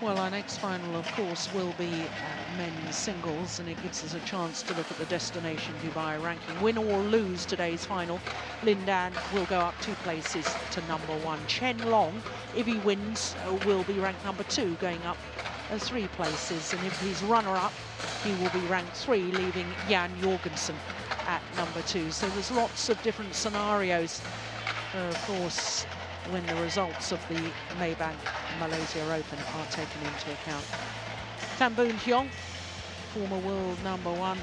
Well, our next final, of course, will be men's singles, and it gives us a chance to look at the Destination Dubai ranking. Win or lose today's final, Lin Dan will go up 2 places to #1. Chen Long, if he wins, will be ranked #2, going up 3 places. And if he's runner-up, he will be ranked 3, leaving Jan Jorgensen at #2. So there's lots of different scenarios, of course, when the results of the Maybank Malaysia Open are taken into account. Tan Boon Hyung, former world #1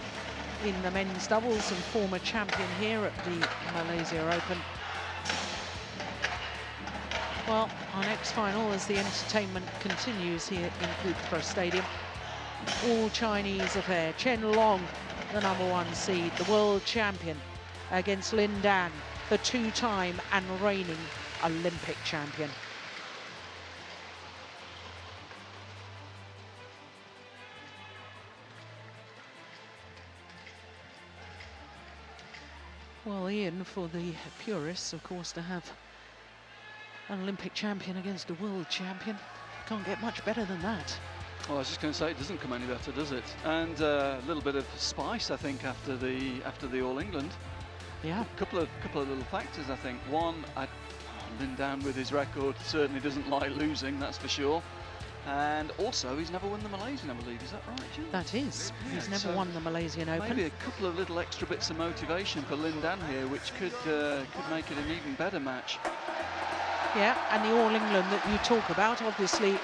in the men's doubles and former champion here at the Malaysia Open. Well, our next final, as the entertainment continues here in Putra Stadium, all Chinese affair. Chen Long, the #1 seed, the world champion, against Lin Dan, the 2-time and reigning Olympic champion. Well, Ian, for the purists, of course, to have an Olympic champion against a world champion, can't get much better than that. Well, I was just going to say, it doesn't come any better, does it? And a little bit of spice, I think, after the All England. Yeah. A couple of little factors, I think. One, Lin Dan with his record certainly doesn't like losing, that's for sure. And also, he's never won the Malaysian, I believe. Is that right, Jill? That is. Yeah, he's never won the Malaysian Open. Maybe a couple of little extra bits of motivation for Lin Dan here, which could make it an even better match. Yeah, and the All England that you talk about, obviously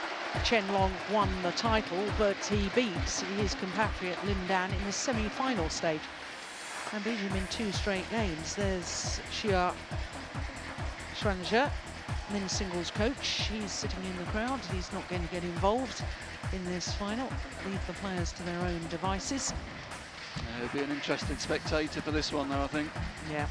Chen Long won the title, but he beats his compatriot Lin Dan in the semi-final stage and beat him in 2 straight games. There's Xia Xuanzhe, men's singles coach. He's sitting in the crowd. He's not going to get involved in this final. Leave the players to their own devices. He'll be an interesting spectator for this one, though, I think. Yeah.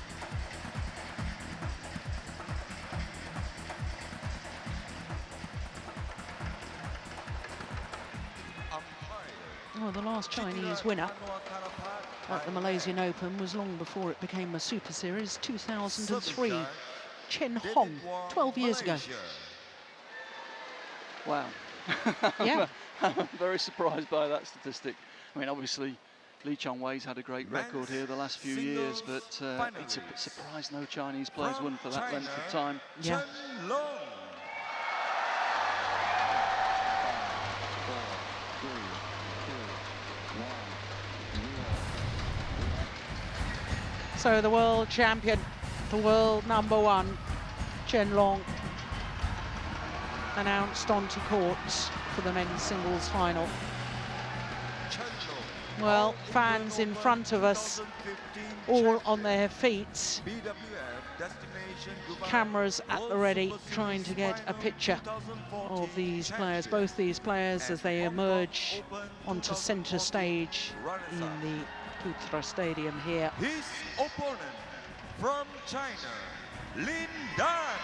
Well, the last Chinese winner at the Malaysian Open was long before it became a Super Series, 2003. Chen Hong, 12 years ago. Wow. Yeah. I'm very surprised by that statistic. I mean, obviously, Lee Chong-wei's had a great record here the last few years, but it's a bit surprised no Chinese players won for that length of time. Yeah. So the world champion, the world #1, Chen Long, announced onto court for the men's singles final. Well, fans in front of us, all on their feet. Cameras at the ready, trying to get a picture of these players, both these players, as they emerge onto centre stage in the Putra Stadium here. His opponent from China, Lin Dan.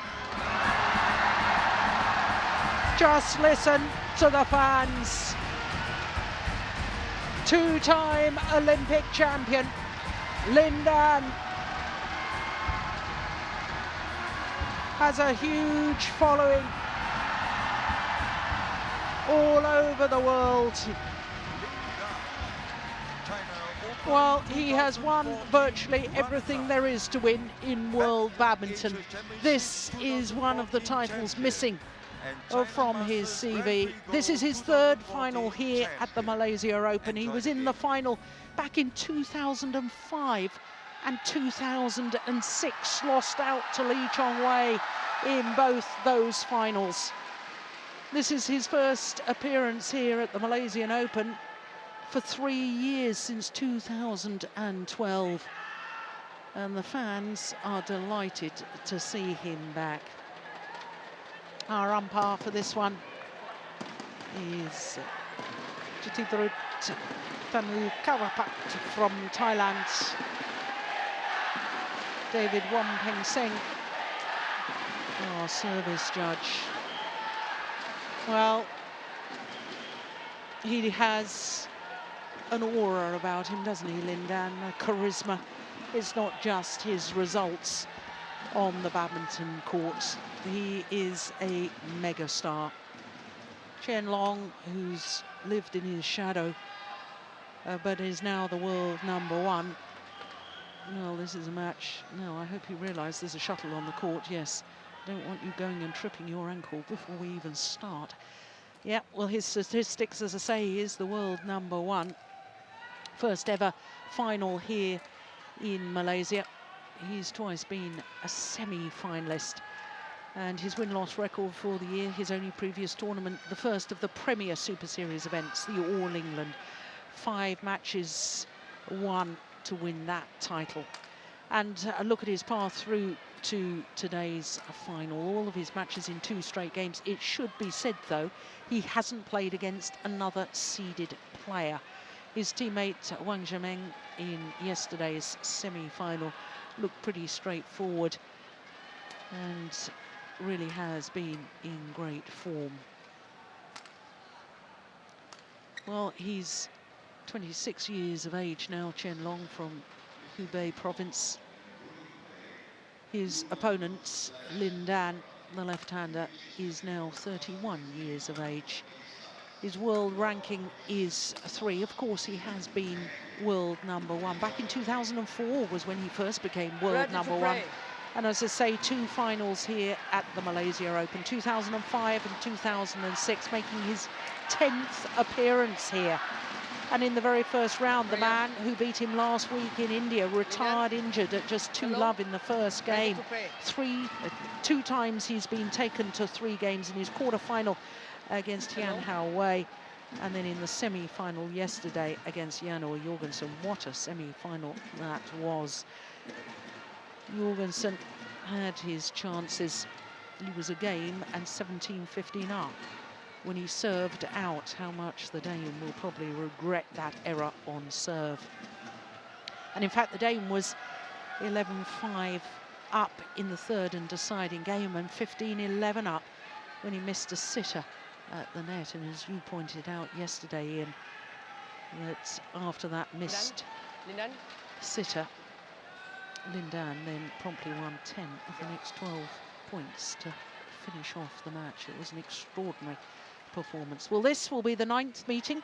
Just listen to the fans. 2-time Olympic champion, Lin Dan, has a huge following all over the world. Well, he has won virtually everything there is to win in world badminton. This is one of the titles missing from his CV. This is his 3rd final here at the Malaysia Open. He was in the final back in 2005 and 2006, lost out to Lee Chong-wei in both those finals. This is his first appearance here at the Malaysian Open for 3 years, since 2012. And the fans are delighted to see him back. Our umpire for this one is Jatidrut Tanukarapat from Thailand. David Wampeng Seng, our service judge. Well, he has an aura about him, doesn't he, Lin Dan? A charisma. It's not just his results on the badminton court. He is a megastar. Chen Long, who's lived in his shadow, but is now the world #1. Well, this is a match. No, I hope you realise there's a shuttle on the court. Yes, don't want you going and tripping your ankle before we even start. Yeah, well, his statistics, as I say, he is the world #1. First ever final here in Malaysia. He's twice been a semi-finalist. And his win-loss record for the year, his only previous tournament, the first of the Premier Super Series events, the All England. 5 matches won to win that title. And a look at his path through to today's final. All of his matches in 2 straight games. It should be said, though, he hasn't played against another seeded player. His teammate Wang Zhimeng in yesterday's semi-final looked pretty straightforward and really has been in great form. Well, he's 26 years of age now, Chen Long, from Hubei province. His opponent, Lin Dan, the left-hander, is now 31 years of age. His world ranking is 3. Of course, he has been world #1. Back in 2004 was when he first became world #1. And as I say, 2 finals here at the Malaysia Open, 2005 and 2006, making his 10th appearance here. And in the very first round, the man who beat him last week in India retired injured at just 2-love in the first game. 2 times he's been taken to 3 games in his quarter-final against Yan Hao Wei. And then in the semi-final yesterday against Jan-Ove Jorgensen. What a semi-final that was. Jorgensen had his chances. He was a game and 17-15 up when he served out. How much the Dane will probably regret that error on serve. And in fact, the Dane was 11-5 up in the 3rd and deciding game, and 15-11 up when he missed a sitter at the net. And as you pointed out yesterday, Ian, that after that missed sitter, Lin Dan then promptly won 10 of the next 12 points to finish off the match. It was an extraordinary performance. Well, this will be the 9th meeting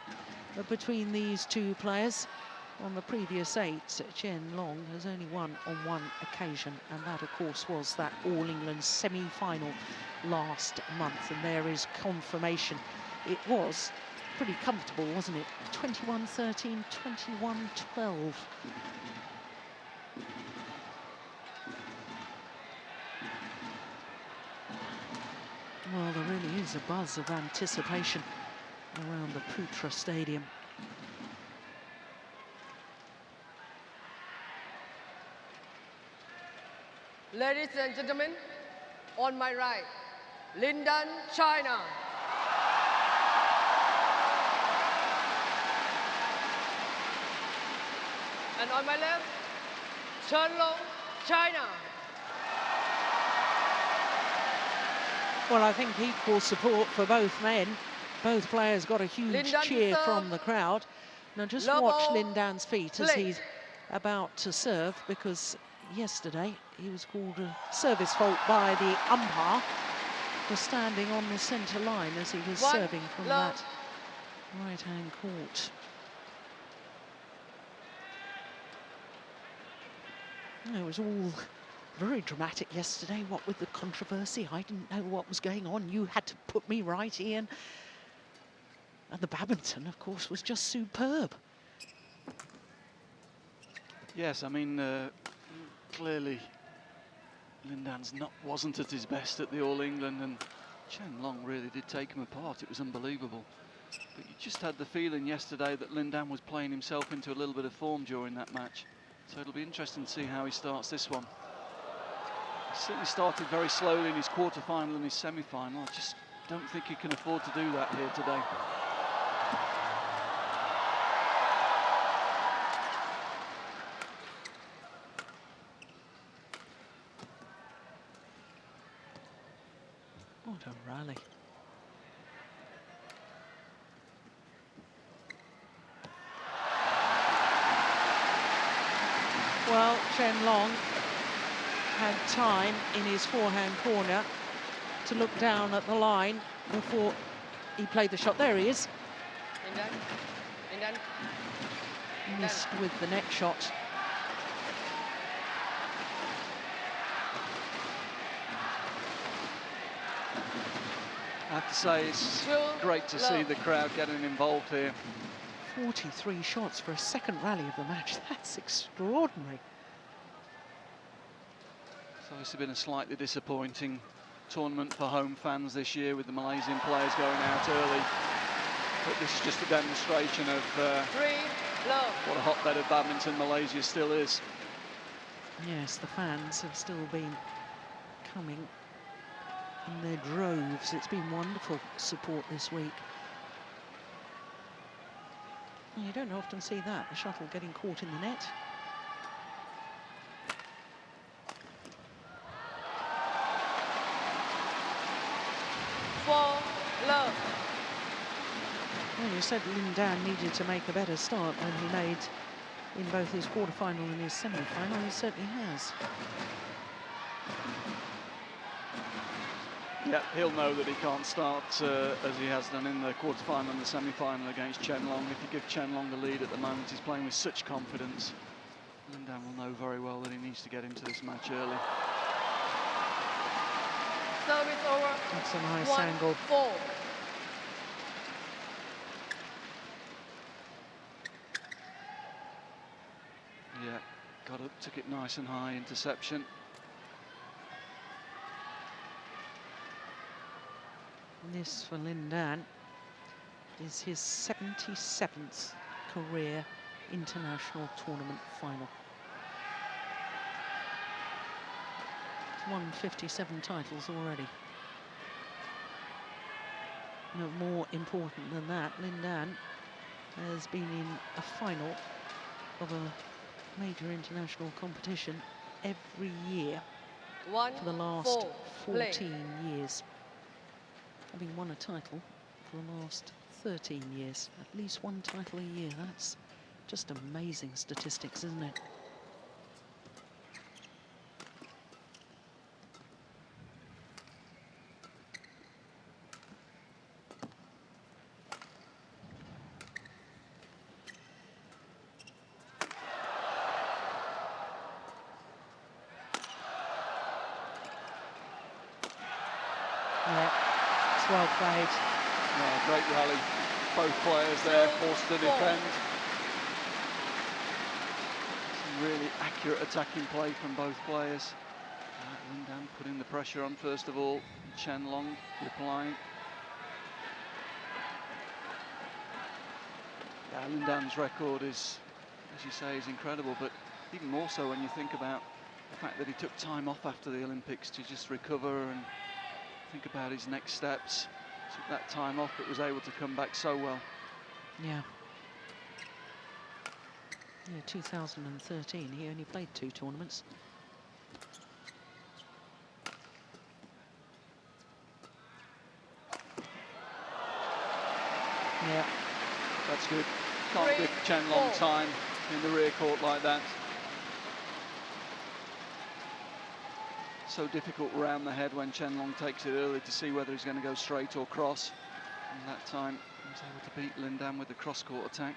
between these 2 players. On the previous 8, Chen Long has only won on 1 occasion, and that, of course, was that All England semi-final last month. And there is confirmation. It was pretty comfortable, wasn't it? 21-13, 21-12. Well, there really is a buzz of anticipation around the Putra Stadium. Ladies and gentlemen, on my right, Lin Dan, China. And on my left, Chen Long, China. Well, I think equal support for both men. Both players got a huge cheer from the crowd. Now just watch Lin Dan's feet as he's about to serve, because yesterday he was called a service fault by the umpire for standing on the centre line as he was serving from that right-hand court. It was all very dramatic yesterday, what with the controversy. I didn't know what was going on. You had to put me right, Ian. And the badminton, of course, was just superb. Yes, I mean, clearly Lin Dan's wasn't at his best at the All England, and Chen Long really did take him apart. It was unbelievable. But you just had the feeling yesterday that Lin Dan was playing himself into a little bit of form during that match. So it'll be interesting to see how he starts this one. He certainly started very slowly in his quarter-final and his semi-final. I just don't think he can afford to do that here today. What a rally. Well, Chen Long had time in his forehand corner to look down at the line before he played the shot. There he is. Lindan. Lindan. Missed with the next shot. I have to say, it's great to see the crowd getting involved here. 43 shots for a second rally of the match. That's extraordinary. It's obviously been a slightly disappointing tournament for home fans this year, with the Malaysian players going out early. But this is just a demonstration of what a hotbed of badminton Malaysia still is. Yes, the fans have still been coming in their droves. It's been wonderful support this week. You don't often see that, the shuttle getting caught in the net. Love. Well, you said Lindan needed to make a better start than he made in both his quarter-final and his semi-final. He certainly has. Yeah, he'll know that he can't start as he has done in the quarter-final and the semi-final against Chen Long. If you give Chen Long the lead at the moment, he's playing with such confidence. Lindan will know very well that he needs to get into this match early. Service over. That's a nice angle. 1-4. Yeah, got up, took it nice and high, interception. This for Lindan is his 77th career international tournament final. He's won 57 titles already. No more important than that, Lindan has been in a final of a major international competition every year for the last 14 years. Having won a title for the last 13 years. At least one title a year. That's just amazing statistics, isn't it? Yeah. Well played. Yeah, great rally. Both players there forced to defend. Some really accurate attacking play from both players. Lindan putting the pressure on first of all. Chen Long replying. Yeah, Lindan's record is, as you say, is incredible, but even more so when you think about the fact that he took time off after the Olympics to just recover and think about his next steps. Took that time off, but was able to come back so well. Yeah. Yeah, 2013, he only played 2 tournaments. Yeah. That's good. Can't give Chen Long time in the rear court like that. So difficult round the head when Chen Long takes it early to see whether he's going to go straight or cross. And that time he was able to beat Lindan with the cross-court attack.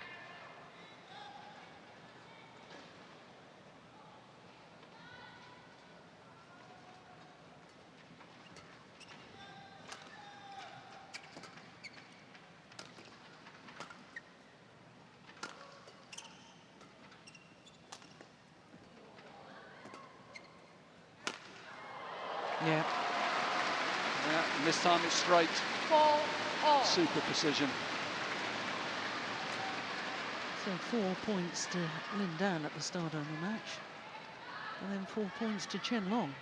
Yeah. Yeah, and this time it's straight. 4-all. Super precision. So 4 points to Lindan at the start of the match. And then 4 points to Chen Long.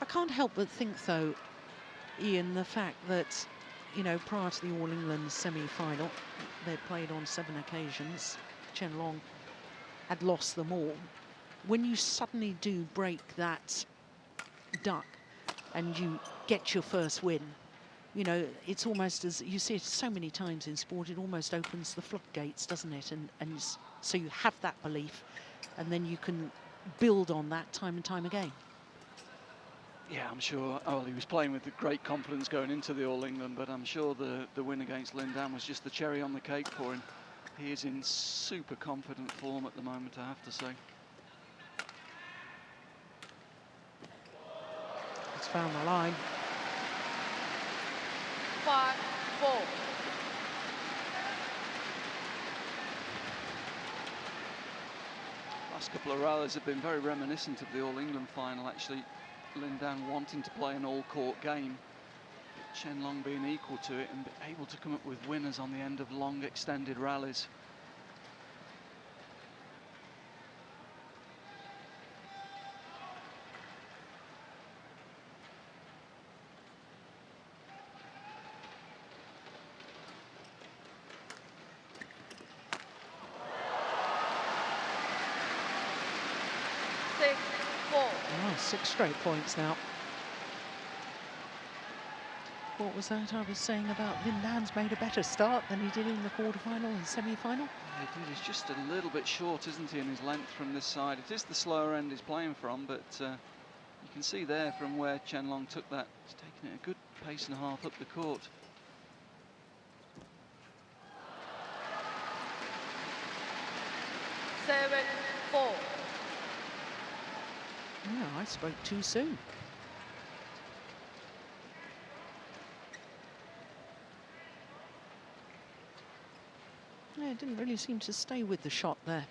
I can't help but think, though, Ian, the fact that, you know, prior to the All England semi-final, they played on 7 occasions. Chen Long had lost them all. When you suddenly do break that duck and you get your first win, you know, it's almost as you see it so many times in sport, it almost opens the floodgates, doesn't it? And so you have that belief, and then you can build on that time and time again. Yeah, I'm sure. Oh, well, he was playing with great confidence going into the All England, but I'm sure the win against Lindan was just the cherry on the cake for him. He is in super confident form at the moment, I have to say. He's found the line. 5-4. Last couple of rallies have been very reminiscent of the All England final, actually. Lindan wanting to play an all-court game, but Chen Long being equal to it and able to come up with winners on the end of long, extended rallies. Oh, 6 straight points now. What was that I was saying about Lindan's made a better start than he did in the quarterfinal and semi-final? Yeah, he did. He's just a little bit short, isn't he, in his length from this side. It is the slower end he's playing from, but you can see there from where Chen Long took that, he's taking it a good pace and a half up the court. Yeah, I spoke too soon. Yeah, it didn't really seem to stay with the shot there.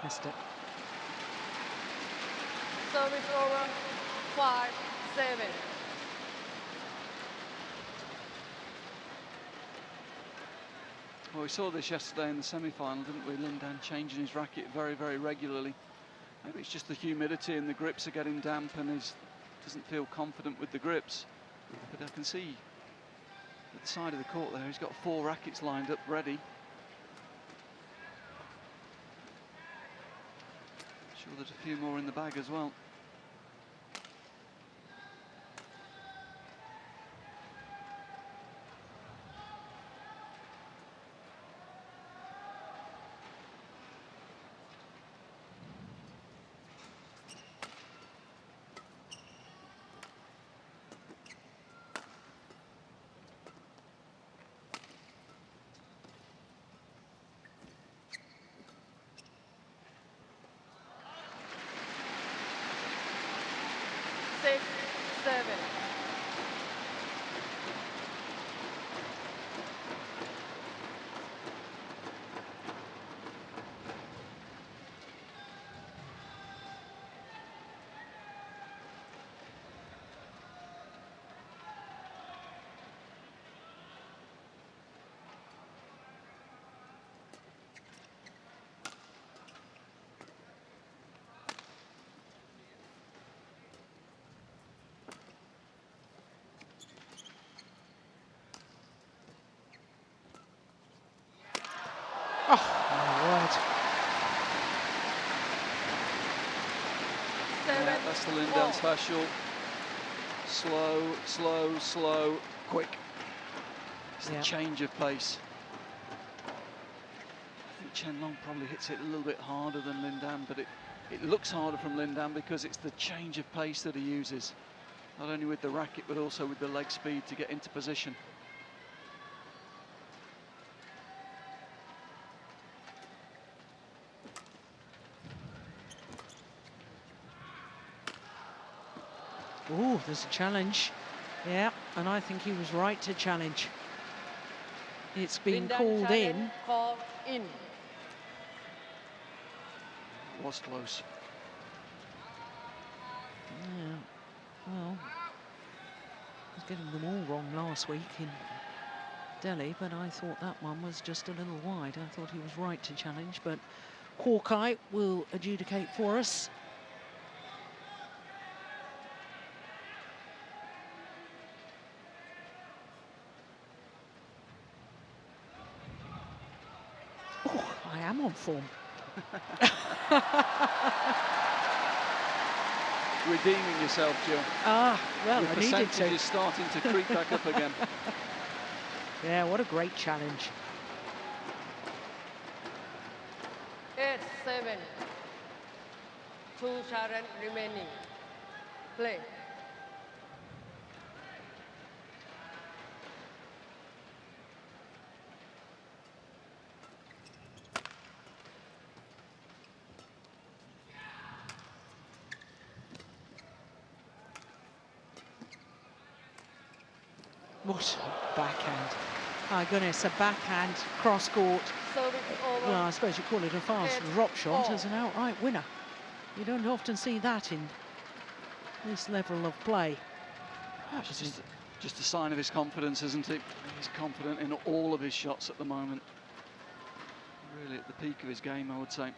Missed it. Service over, 5-7. Well, we saw this yesterday in the semi-final, didn't we? Lindan changing his racket very, very regularly. Maybe it's just the humidity and the grips are getting damp and he doesn't feel confident with the grips. But I can see at the side of the court there, he's got 4 rackets lined up ready. Sure there's a few more in the bag as well. Oh, my word. Yeah, that's the Lindan special. Slow, slow, slow, quick. It's the change of pace. I think Chen Long probably hits it a little bit harder than Lindan, but it looks harder from Lindan because it's the change of pace that he uses. Not only with the racket, but also with the leg speed to get into position. Oh, there's a challenge. Yeah, and I think he was right to challenge. It's been called in. Called in. It was close. Yeah, well, I was getting them all wrong last week in Delhi, but I thought that one was just a little wide. I thought he was right to challenge, but Hawkeye will adjudicate for us. Oh, I am on form. Redeeming yourself, Jill. Ah, well, Your I needed to. percentage is starting to creep back up again. Yeah, what a great challenge. 8-7. 2 challenge remaining. Play. What a backhand. My goodness, a backhand cross-court. Service over. Well, I suppose you call it a fast drop shot as an outright winner. You don't often see that in this level of play. Just a sign of his confidence, isn't it? He's confident in all of his shots at the moment. Really at the peak of his game, I would say.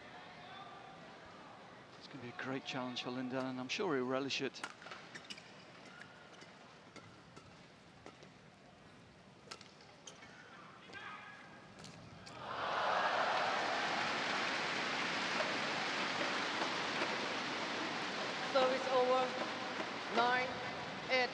It's going to be a great challenge for Lindan, and I'm sure he'll relish it. Service over. 9-8.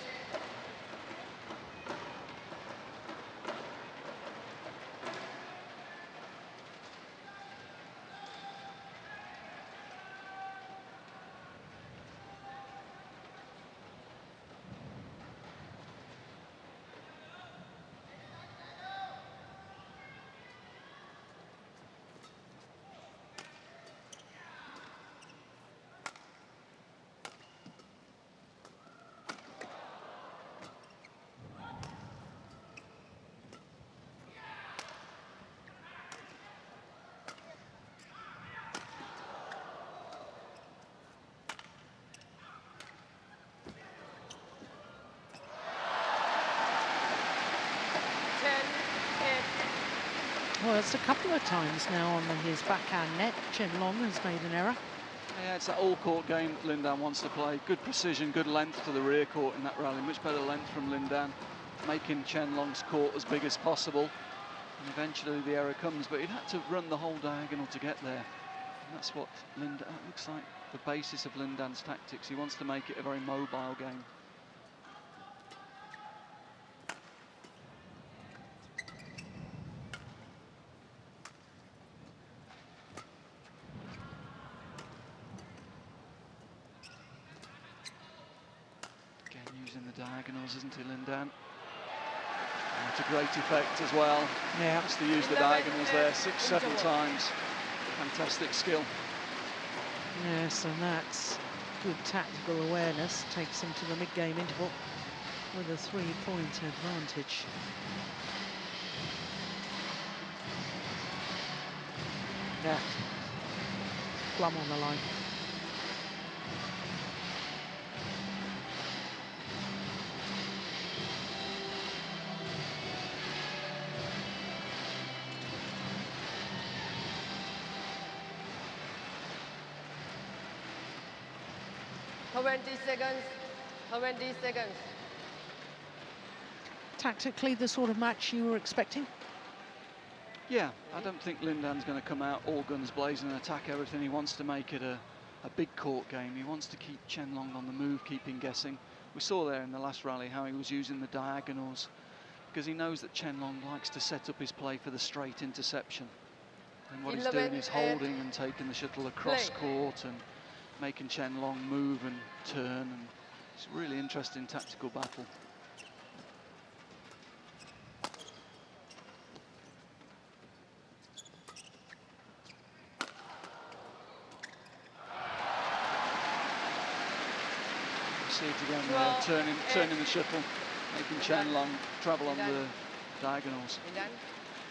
Well, it's a couple of times now on his backhand net. Chen Long has made an error. Yeah, it's that all-court game that Lindan wants to play. Good precision, good length to the rear court in that rally. Much better length from Lindan, making Chen Long's court as big as possible. And eventually the error comes, but he'd had to run the whole diagonal to get there. And that's what Lindan looks like, the basis of Lindan's tactics. He wants to make it a very mobile game. Using the diagonals, isn't he, Lindan? And to great effect as well. Yeah. Just to use the diagonals there 6-7 times. Fantastic skill. Yes, and that's good tactical awareness. Takes him to the mid-game interval with a 3-point advantage. Yeah. Plum on the line. Twenty seconds. Tactically, the sort of match you were expecting? Yeah, I don't think Lindan's going to come out all guns blazing and attack everything. He wants to make it a big court game. He wants to keep Chen Long on the move, keep him guessing. We saw there in the last rally how he was using the diagonals because he knows that Chen Long likes to set up his play for the straight interception. And what he's doing is holding and taking the shuttle across court and making Chen Long move and turn. And it's a really interesting tactical battle. See it again there, turning the shuttle, making Chen Long travel on the diagonals.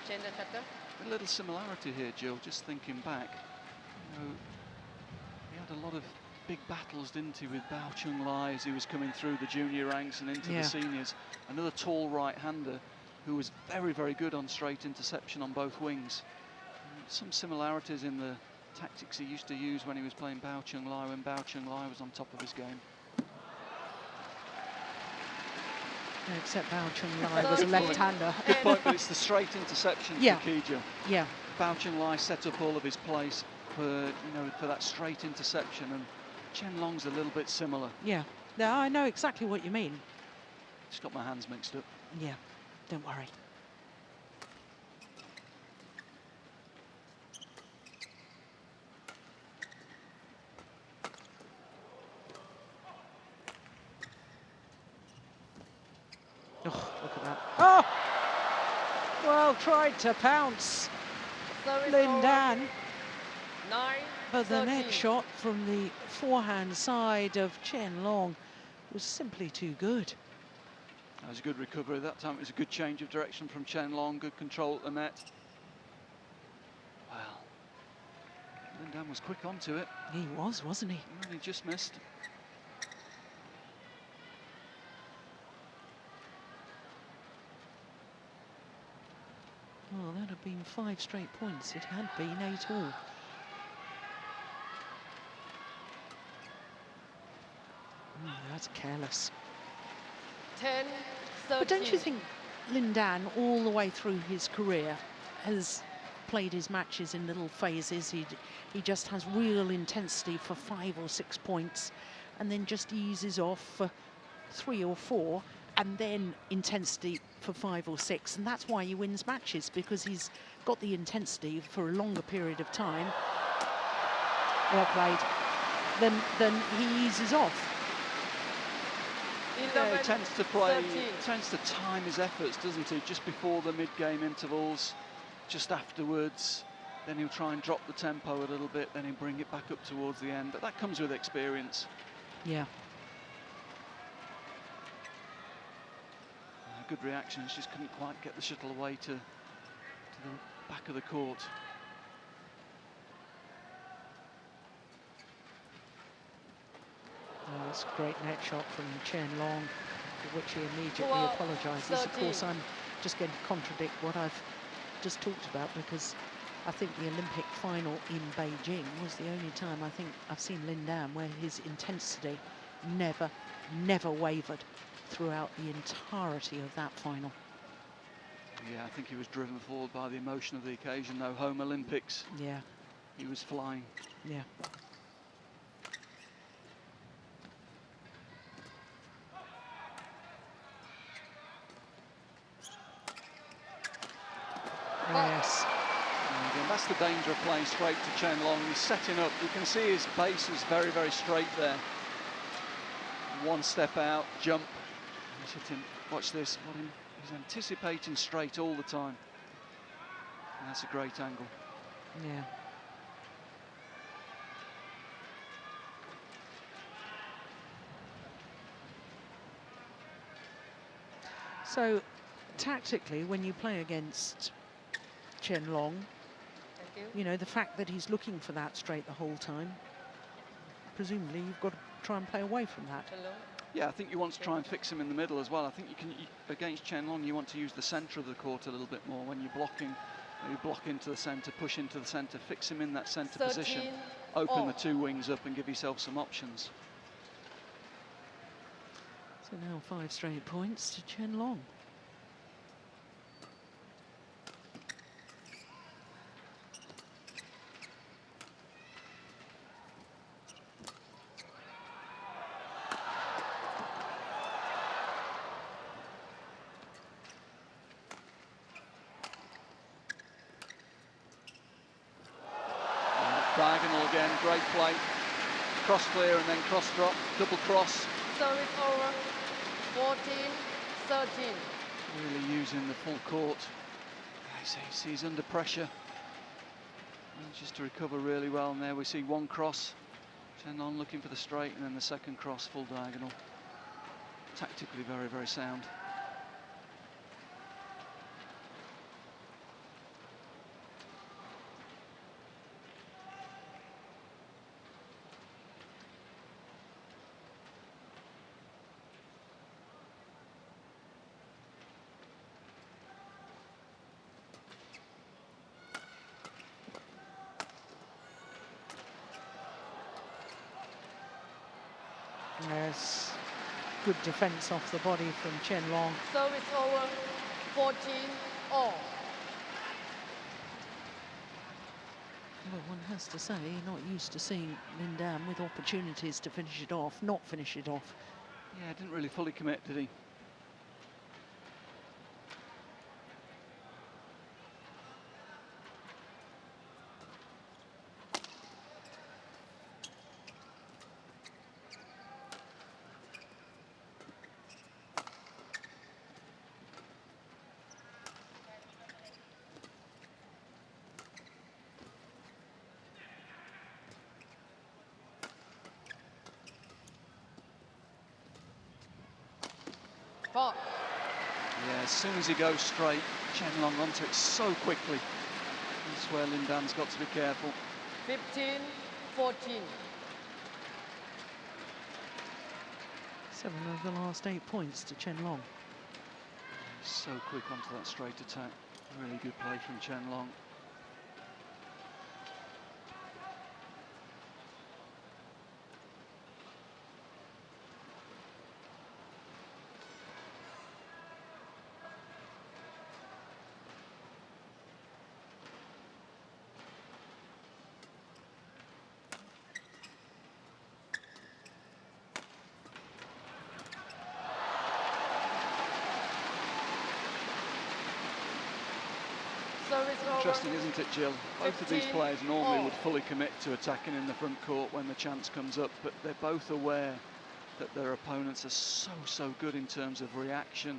Change the shuttle. A little similarity here, Jill, just thinking back. You know, he had a lot of big battles, didn't he, with Bao Chung Lai as he was coming through the junior ranks and into the seniors. Another tall right-hander who was very, very good on straight interception on both wings. Some similarities in the tactics he used to use when he was playing Bao Chung Lai, when Bao Chung Lai was on top of his game. Except Bao Chung Lai was a left-hander. Good point, but it's the straight interception for Kijia. Yeah. Bao Chung Lai set up all of his plays for that straight interception, and Chen Long's a little bit similar. Yeah. No, I know exactly what you mean. Just got my hands mixed up. Yeah. Don't worry. Well, tried to pounce Service Lin over. Dan, 9, but the 13. net shot from the forehand side of Chen Long was simply too good. That was a good recovery that time. It was a good change of direction from Chen Long, good control at the net. Wow. Lin Dan was quick onto it. He was, wasn't he? And he just missed. Well, that'd have been 5 straight points. It had been 8 all. That's careless. 10, 13. But don't you think Lin Dan, all the way through his career, has played his matches in little phases? He just has real intensity for 5 or 6 points, and then just eases off for 3 or 4, and then intensity for 5 or 6, and that's why he wins matches, because he's got the intensity for a longer period of time. Well played. Then he eases off. 11, He tends to play, 13. tends to time his efforts, doesn't he? Just before the mid-game intervals, just afterwards. Then he'll try and drop the tempo a little bit, then he'll bring it back up towards the end. But that comes with experience. Yeah. Good reactions, just couldn't quite get the shuttle away to the back of the court. Oh, that's a great net shot from Chen Long, for which he immediately 12, apologises. Of 13. course, I'm just going to contradict what I've just talked about, because I think the Olympic final in Beijing was the only time I think I've seen Lin Dan where his intensity never wavered throughout the entirety of that final. Yeah, I think he was driven forward by the emotion of the occasion, though. Home Olympics. Yeah. He was flying. Yeah. Yes. And again, that's the danger of playing straight to Chen Long. He's setting up. You can see his base is very, very straight there. One step out, jump. He's hitting. Watch this. He's anticipating straight all the time. And that's a great angle. Yeah. So, tactically, when you play against Chen Long, Thank you know, the fact that he's looking for that straight the whole time, presumably you've got to try and play away from that. Hello. Yeah, I think you want to try and fix him in the middle as well. I think against Chen Long, you want to use the centre of the court a little bit more when you're blocking. Maybe block into the centre, push into the centre, fix him in that centre 13 position, open all. the 2 wings up and give yourself some options. So now 5 straight points to Chen Long. Diagonal again, great play. Cross clear and then cross drop, double cross. Service over. 14, 13. Really using the full court. He's under pressure. Manages to recover really well, and there we see one cross. Chen Long looking for the straight, and then the second cross, full diagonal. Tactically very, very sound. Yes, good defence off the body from Chen Long. Service over. 14, all. Well, one has to say, not used to seeing Lin Dan with opportunities to finish it off, not finish it off. Yeah, didn't really fully commit, did he? Fault. Yeah, as soon as he goes straight, Chen Long onto it so quickly. That's where Lin Dan's got to be careful. 15-14. 7 of the last 8 points to Chen Long. So quick onto that straight attack. Really good play from Chen Long. Service over. Interesting, isn't it, Jill? Both of these 15 players normally all. would fully commit to attacking in the front court when the chance comes up, but they're both aware that their opponents are so good in terms of reaction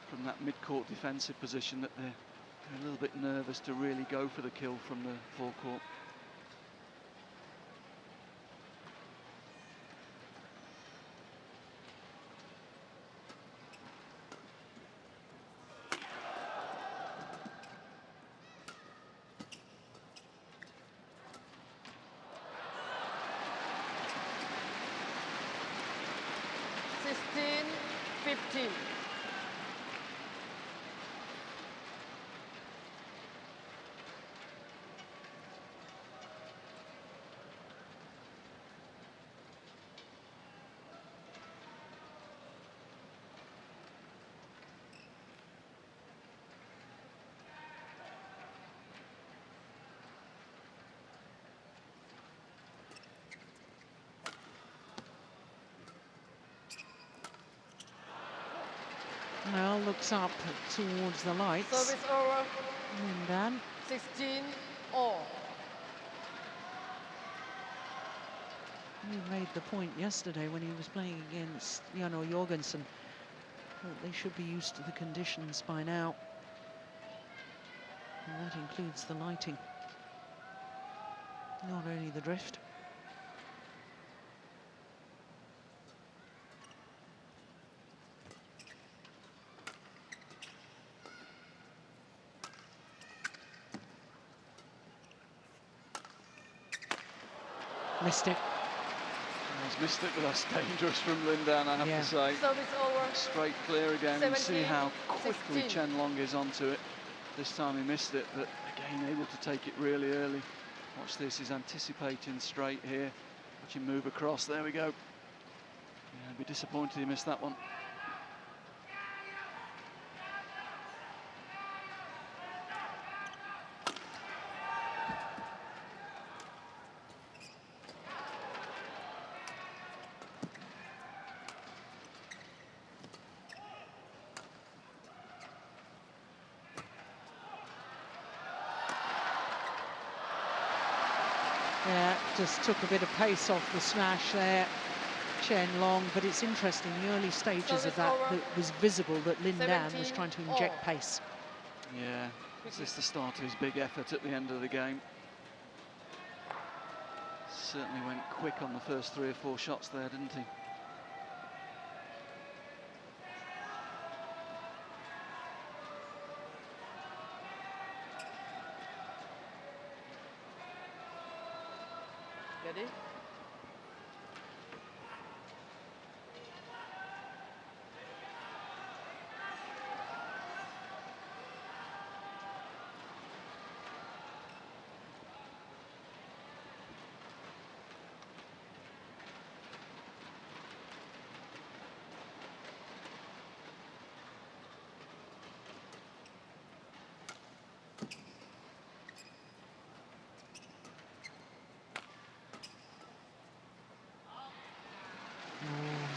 from that mid-court defensive position that they're a little bit nervous to really go for the kill from the forecourt. Now looks up towards the lights. Service over. Lin Dan. 16 all. He made the point yesterday when he was playing against Jano Jorgensen that they should be used to the conditions by now. And that includes the lighting, not only the drift. Missed it. He's missed it, but that's dangerous from Lin Dan, I have Yeah. to say. Service over. Straight clear again. You see 17, how quickly 16. Chen Long is onto it. This time he missed it, but again able to take it really early. Watch this, he's anticipating straight here. Watch him move across, there we go. Yeah, I'd be disappointed he missed that one. Yeah, just took a bit of pace off the smash there, Chen Long. But it's interesting, the early stages Service of that, over. that was visible that Lin Dan was 17 trying to inject all. pace. Yeah, is this the start of his big effort at the end of the game? Certainly went quick on the first 3 or 4 shots there, didn't he? Ready?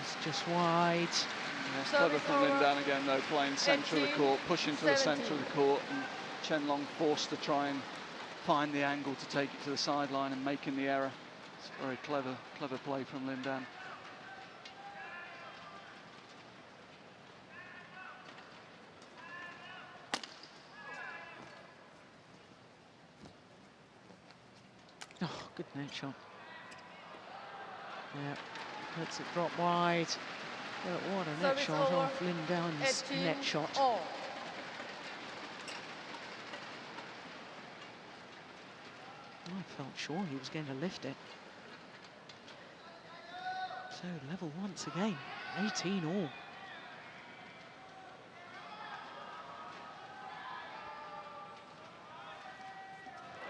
It's just wide. Yeah, it's Service clever from Lin over. Dan again though, playing centre of the 18, court, pushing to the centre of 17. the court, and Chen Long forced to try and find the angle to take it to the sideline and making the error. It's very clever play from Lin Dan. Oh, good net shot. Yeah, lets it drop wide. But what a net Service shot over. off Lindan's 18 net shot. all. I felt sure he was going to lift it. So level once again, 18 all.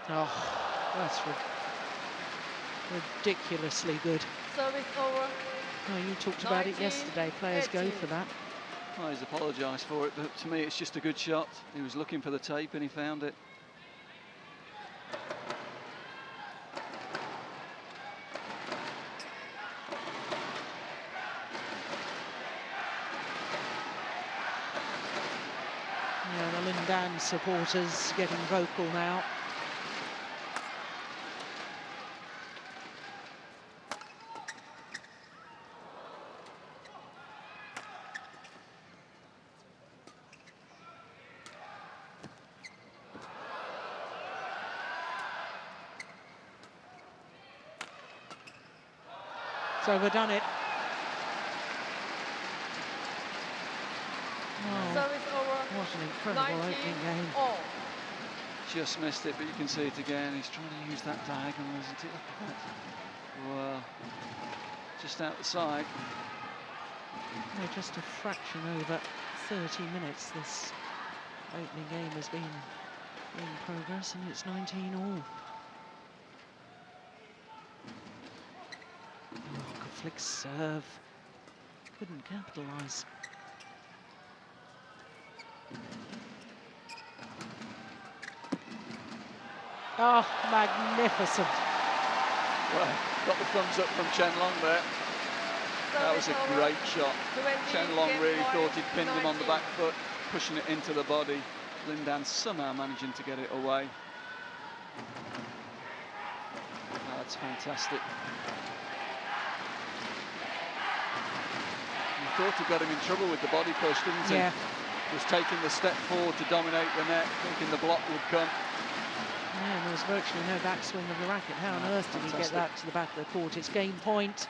Oh, that's ridiculously good. Service over. Oh, you talked about it 19, yesterday. Players go 18. for that. Well, he's apologised for it, but to me it's just a good shot. He was looking for the tape and he found it. Yeah, the Lindan supporters getting vocal now. It's overdone it. Oh, Service over. what an incredible 19 opening game. all. Just missed it, but you can see it again. He's trying to use that diagonal, isn't it? Look at that. Well, just out the side. No, just a fraction over 30 minutes this opening game has been in progress, and it's 19 all. Oh, good flick serve. Couldn't capitalise. Oh, magnificent. Well, got the thumbs up from Chen Long there. That was a Service over. great shot. 20, Chen Long game really point, thought he'd pinned him on the 19. back foot, pushing it into the body. Lindan somehow managing to get it away. Oh, that's fantastic. He thought he got him in trouble with the body push, didn't he? Yeah. Was taking the step forward to dominate the net, thinking the block would come. Yeah, and there was virtually no backswing of the racket. How on earth did he get Fantastic. that to the back of the court? It's game point.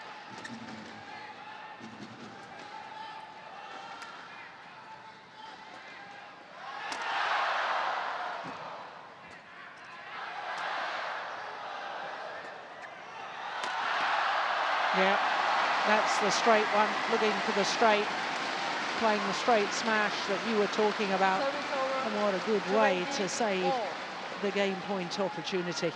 Yeah, that's the straight one, looking for the straight, playing the straight smash that you were talking about. Service over. And what a good way 20 to save all. the game point opportunity.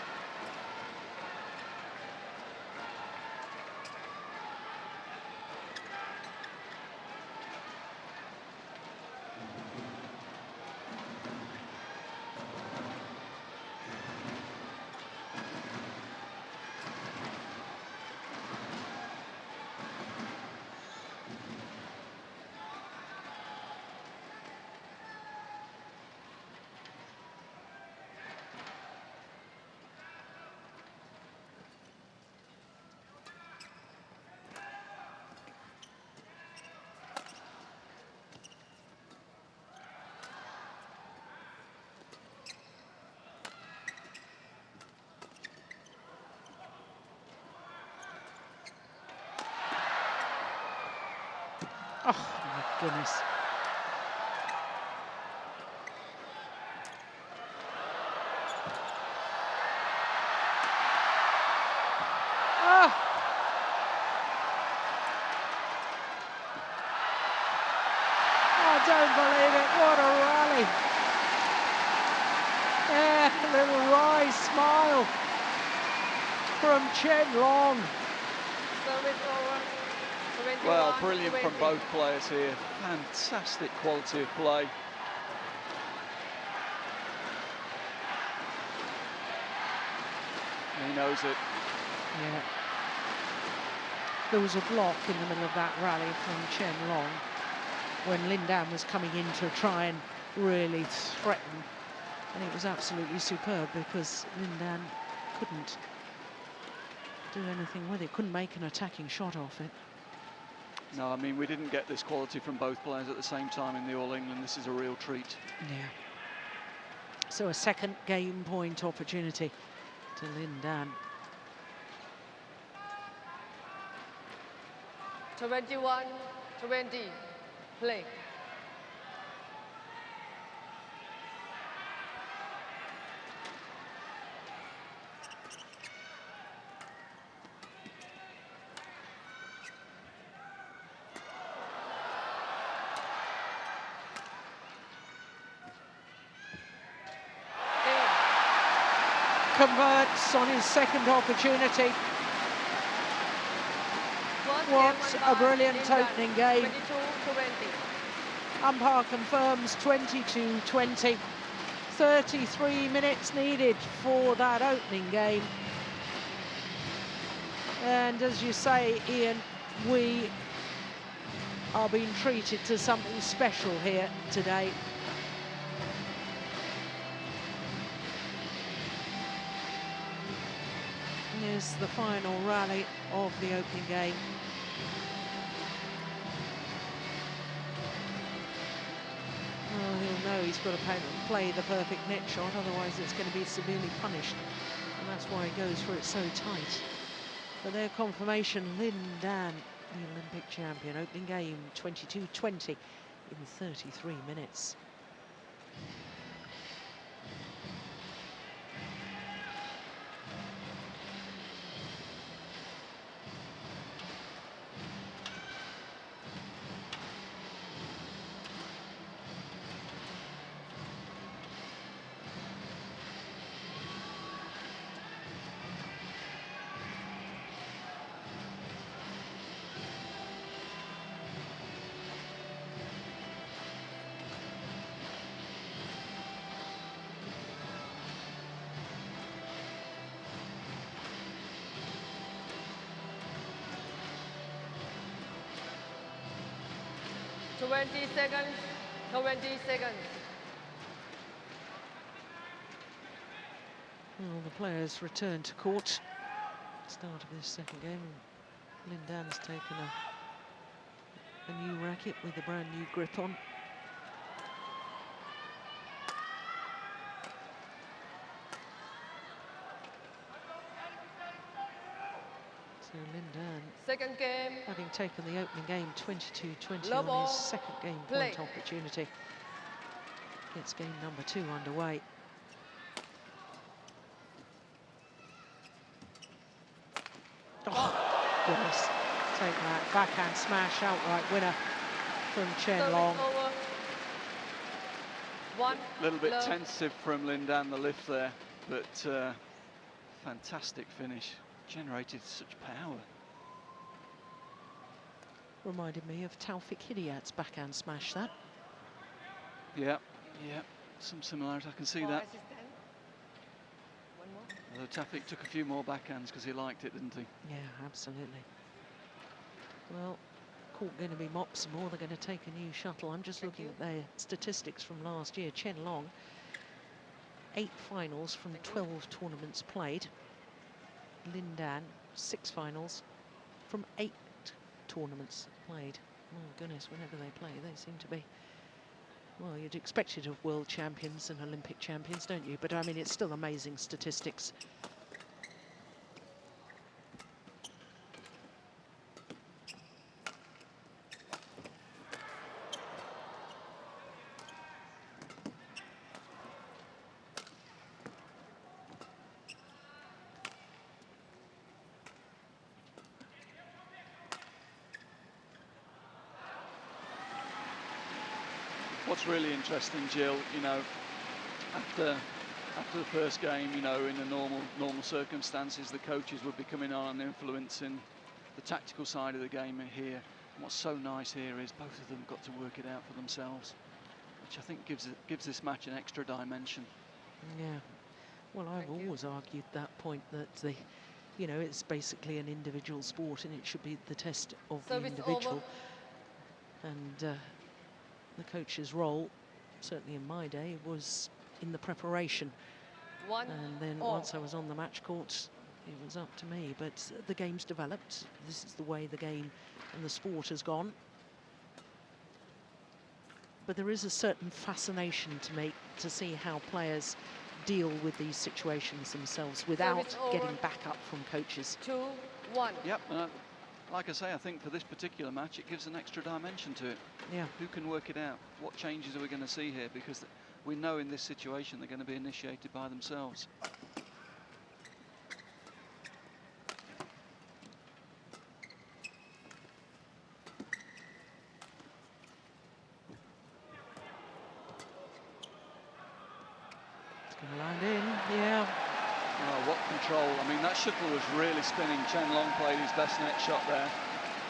Oh, my goodness. Ah! I don't believe it. What a rally. Yeah, a little wry smile from Chen Long. Service over. 21, Well, brilliant 20. from both players here. Fantastic quality of play. He knows it. Yeah. There was a block in the middle of that rally from Chen Long when Lindan was coming in to try and really threaten. And it was absolutely superb because Lindan couldn't do anything with it, couldn't make an attacking shot off it. No, I mean, we didn't get this quality from both players at the same time in the All England. This is a real treat. Yeah. So a second game point opportunity to Lindan. 21, 20, play. Converts on his second opportunity. What a brilliant opening game. 22-20. Umpire confirms 22-20. 33 minutes needed for that opening game. And as you say, Ian, we are being treated to something special here today. Here's the final rally of the opening game. Well, he'll know he's got to play the perfect net shot, otherwise it's going to be severely punished. And that's why he goes for it so tight. But their confirmation, Lin Dan, the Olympic champion, opening game 22-20 in 33 minutes. Seconds. 20 seconds. Well, the players return to court. Start of this second game. Lin Dan's taken a new racket with a brand new grip on. So Lin Dan, Second game. having taken the opening game 22-20 Love on his all. second game Play. point opportunity, gets game number 2 underway. Oh, goodness. Take that. Backhand smash, outright winner from Chen Service Long. over. One. A little bit love. tentative from Lin Dan, the lift there, but fantastic finish. Generated such power. Reminded me of Taufik Hidayat's backhand smash, that. Yeah, yeah, some similarity, I can see For that. assistant. One more. Although Taufik took a few more backhands because he liked it, didn't he? Yeah, absolutely. Well, court going to be mopped some more. They're going to take a new shuttle. I'm just looking at their statistics from last year. Chen Long, 8 finals from 12 tournaments played. Lin Dan, 6 finals from 8 tournaments played. Oh goodness, whenever they play, they seem to be, well, you'd expect it of world champions and Olympic champions, don't you? But I mean, it's still amazing statistics. What's really interesting, Jill, you know, after the first game, you know, in the normal circumstances, the coaches would be coming on and influencing the tactical side of the game here. And what's so nice here is both of them got to work it out for themselves, which I think gives this match an extra dimension. Yeah. Well, I've always argued that point, that you know, it's basically an individual sport and it should be the test of the Service individual. over. And the coach's role, certainly in my day, was in the preparation. One. And then all. once I was on the match court, it was up to me. But the game's developed. This is the way the game and the sport has gone. But there is a certain fascination to see how players deal with these situations themselves without Service over. getting back up from coaches. 2-1. Yep, Like I say, I think for this particular match, it gives an extra dimension to it. Yeah. Who can work it out? What changes are we going to see here? Because we know in this situation they're going to be initiated by themselves. It's going to land in, yeah. Oh, what control. I mean, that shuttle was really spinning. Chen Long played his best net shot there.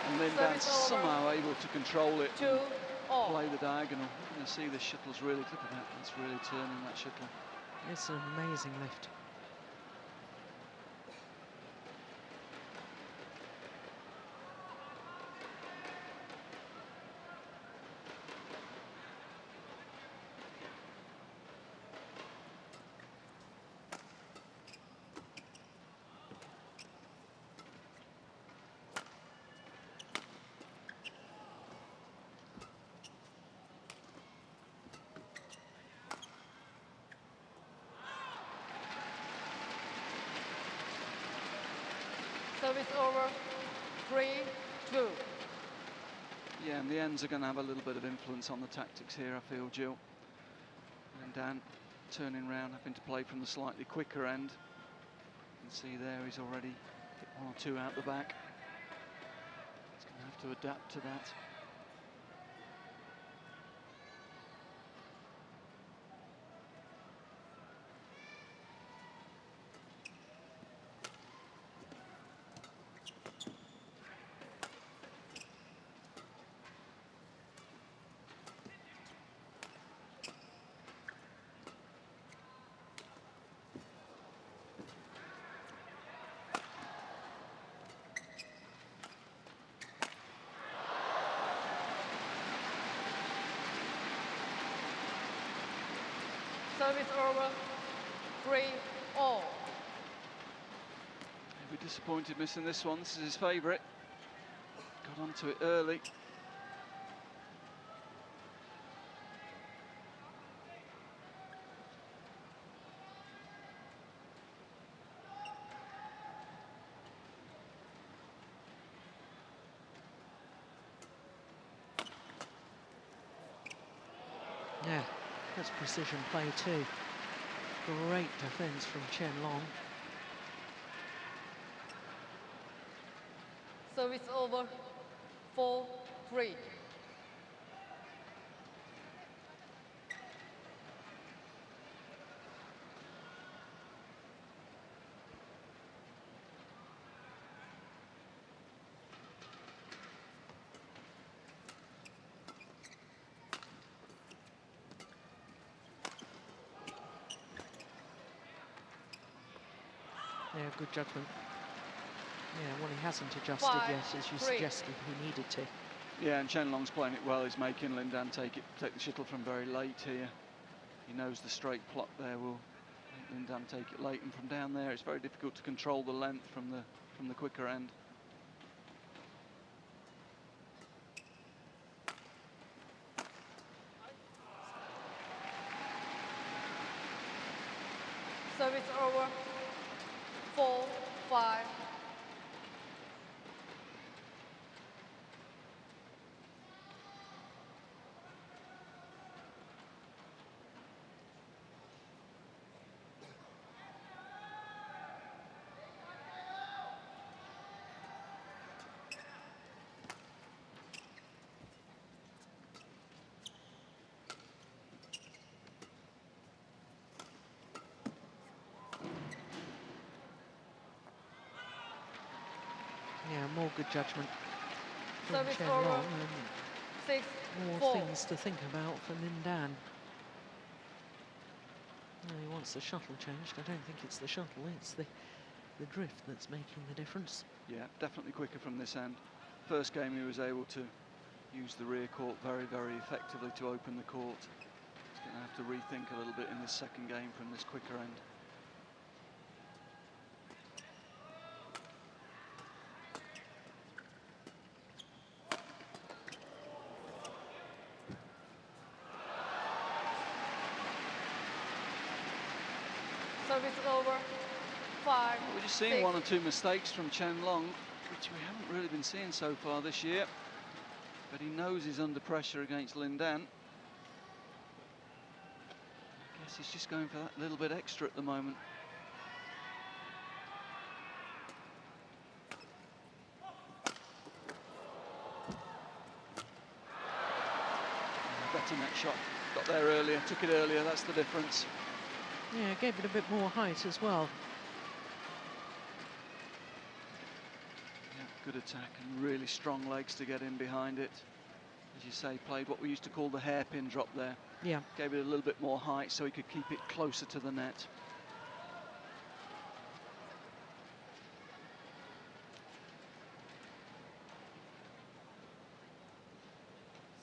And Lin Dan somehow able to control it and play the diagonal. You're going to see the shuttle's really, look at that, it's really turning that shuttle. It's an amazing lift. Service over, 3-2. Yeah, and the ends are going to have a little bit of influence on the tactics here, I feel, Jill. And Dan turning round, having to play from the slightly quicker end. You can see there he's already hit 1 or 2 out the back. He's going to have to adapt to that. Service over, 3-all. He'll be disappointed missing this one. This is his favourite. Got onto it early. Yeah, that's precision play too. Great defence from Chen Long. Service over, 4-3. Yeah, good judgment. Yeah, well, he hasn't adjusted yet, as you suggested he needed to. Yeah, and Chen Long's playing it well. He's making Lin Dan take the shuttle from very late here. He knows the straight plot there will make Lin Dan take it late, and from down there it's very difficult to control the length from the quicker end. Service over, 4-5. Yeah, more good judgment from Service Chen over, Long, and 6-4. more things to think about for Lin Dan. No, he wants the shuttle changed. I don't think it's the shuttle, it's the drift that's making the difference. Yeah, definitely quicker from this end. First game he was able to use the rear court very, very effectively to open the court. He's going to have to rethink a little bit in this second game from this quicker end. Service over, 5-6. We're just seeing 1 or 2 mistakes from Chen Long. which we haven't really been seeing so far this year. But he knows he's under pressure against Lindan. I guess he's just going for that little bit extra at the moment. Better net shot. Got there earlier, took it earlier, that's the difference. Yeah, gave it a bit more height as well. Yeah, good attack and really strong legs to get in behind it. As you say, played what we used to call the hairpin drop there. Yeah. Gave it a little bit more height so he could keep it closer to the net.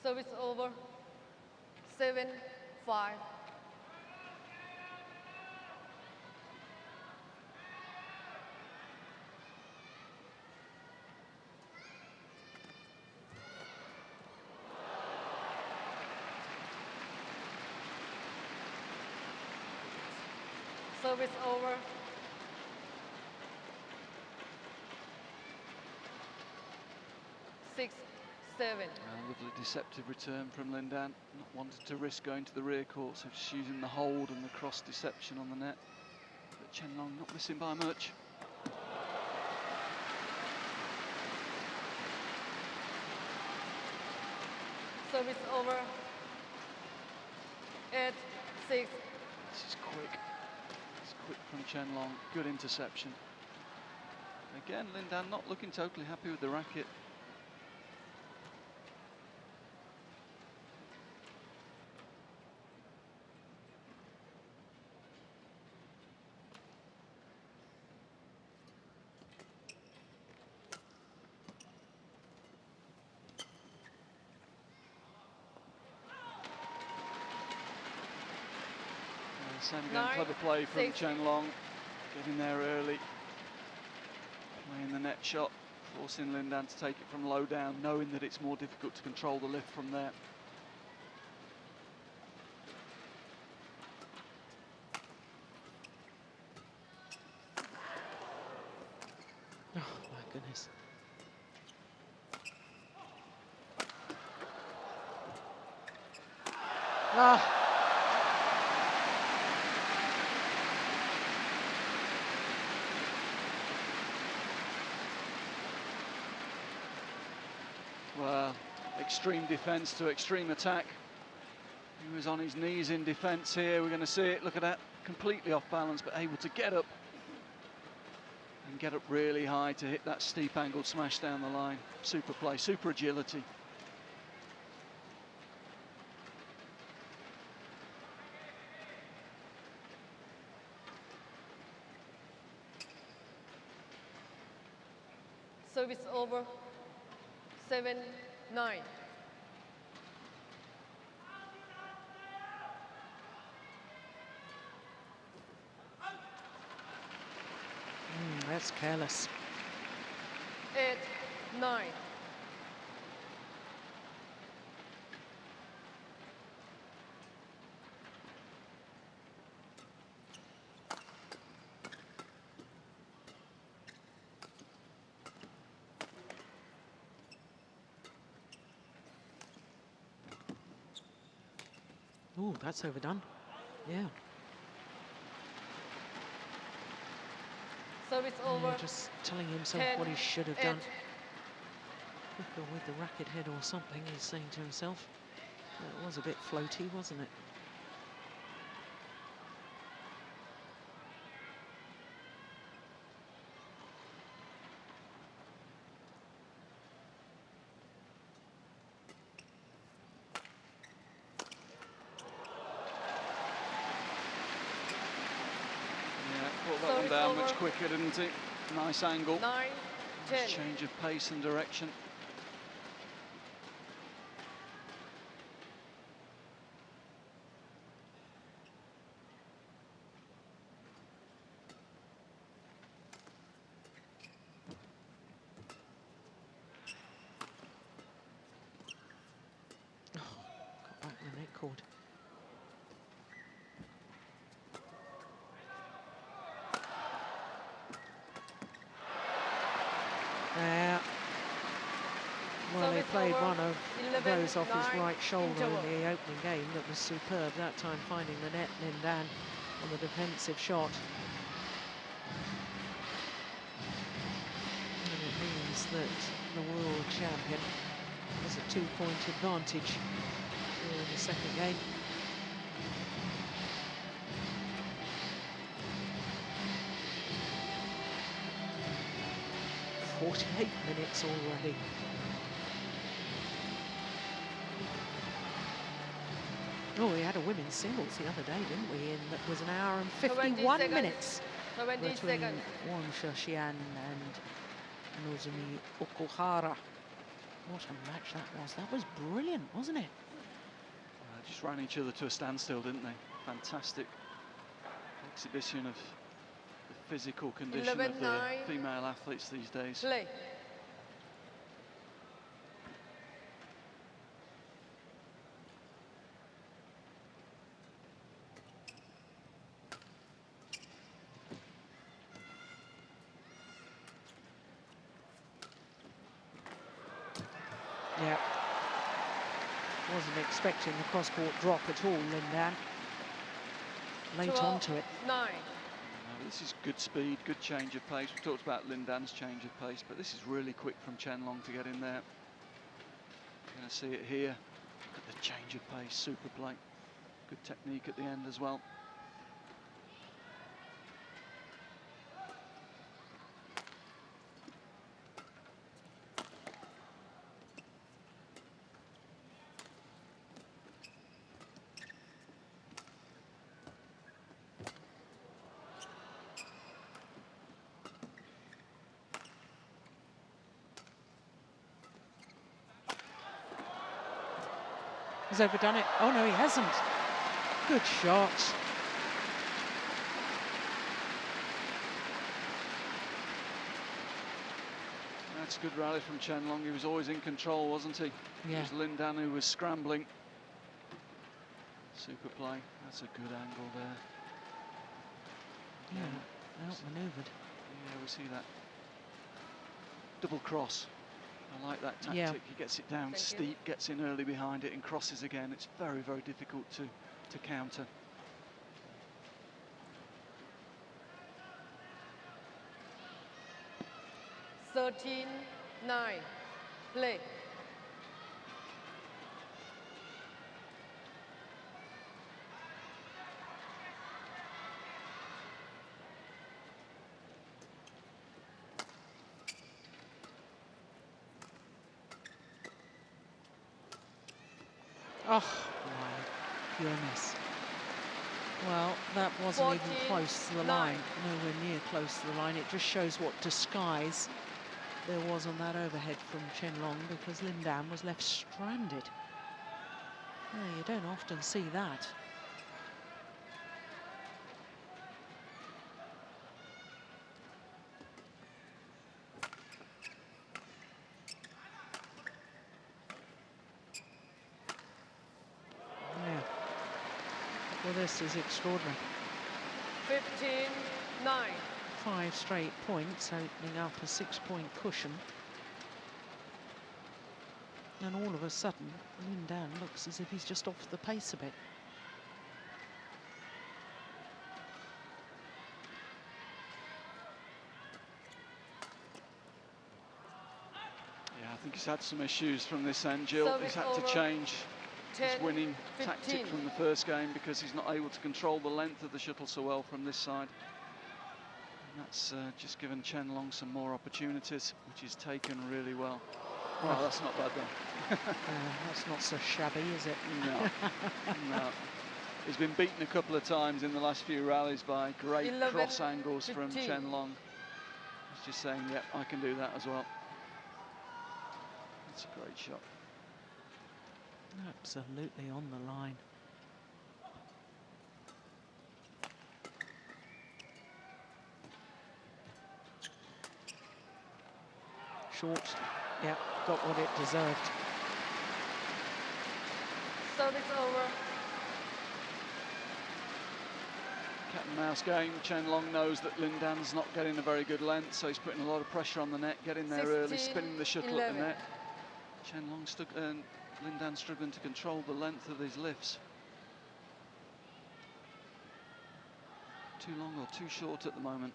Service over. 7-5. Service over. 6-7. A lovely deceptive return from Lindan. Not wanted to risk going to the rear court, so just using the hold and the cross deception on the net. But Chen Long not missing by much. Service over. 8-6. This is quick. It's quick from Chen Long. Good interception. Again, Lindan not looking totally happy with the racket. Same again, clever play from Chen Long, getting there early, playing the net shot, forcing Lindan to take it from low down, knowing that it's more difficult to control the lift from there. Oh my goodness. Ah. Well, extreme defence to extreme attack. He was on his knees in defence here. We're going to see it. Look at that. Completely off balance, but able to get up. And get up really high to hit that steep angled smash down the line. Super play, super agility. Service over. 7-9. That's careless. 8-9. Oh, that's overdone. Yeah. Service over. Yeah, just telling himself 10, what he should have done. 8. Quicker with the racket head or something, he's saying to himself. It was a bit floaty, wasn't it? That one down much quicker, didn't it? Nice angle. 9-10. Nice change of pace and direction. Oh, got back in the net cord. played over, one of 11, those off his 9, right shoulder interval. in the opening game that was superb, that time finding the net, Lindan on the defensive shot. And it means that the world champion has a 2-point advantage here in the second game. "48 minutes already." Oh, we had a women's singles the other day, didn't we? And that was an hour and 20 51 seconds. minutes 20 between seconds. Wang Xiaxian and Nozomi Okuhara. What a match that was. That was brilliant, wasn't it? Just ran each other to a standstill, didn't they? Fantastic exhibition of the physical condition 11, of the 9. female athletes these days. Play. Yeah. Wasn't expecting the cross-court drop at all, Lindan. Late 12, onto it. 9. This is good speed, good change of pace. We talked about Lindan's change of pace, but this is really quick from Chen Long to get in there. You're going to see it here. Look at the change of pace, super play. Good technique at the end as well. He's overdone it. Oh, no, he hasn't. Good shot. That's a good rally from Chen Long. He was always in control, wasn't he? Yeah. It was Lindan who was scrambling. Super play. That's a good angle there. Yeah, outmaneuvered. Yeah, we see that. Double cross. I like that tactic. Yeah. He gets it down Thank you. steep, gets in early behind it and crosses again. It's very, very difficult to counter. Thirteen, 9. Play. Oh, my goodness. Well, that wasn't even 14, close to the 9. line. Nowhere near close to the line. It just shows what disguise there was on that overhead from Chen Long, because Lindan was left stranded. Yeah, you don't often see that. Yeah. Well, this is extraordinary. 15, 9. 5 straight points, opening up a 6-point cushion. And all of a sudden, Lindan looks as if he's just off the pace a bit. Yeah, I think he's had some issues from this end, Jill. Service He's had over. to change 10, his winning 15. tactic from the first game because he's not able to control the length of the shuttle so well from this side. And that's just given Chen Long some more opportunities, which he's taken really well. Oh, that's not bad then. That's not so shabby, is it? No, no. He's been beaten a couple of times in the last few rallies by great 11, cross angles 15. from Chen Long. He's just saying, yeah, I can do that as well. That's a great shot. Absolutely on the line. Short, yeah, got what it deserved. Service over. Cat and mouse game. Chen Long knows that Lindan's not getting a very good length, so he's putting a lot of pressure on the net, getting there early, 16, spinning the shuttle at the 11. net. Chen Long Lin Dan struggling to control the length of his lifts. Too long or too short at the moment.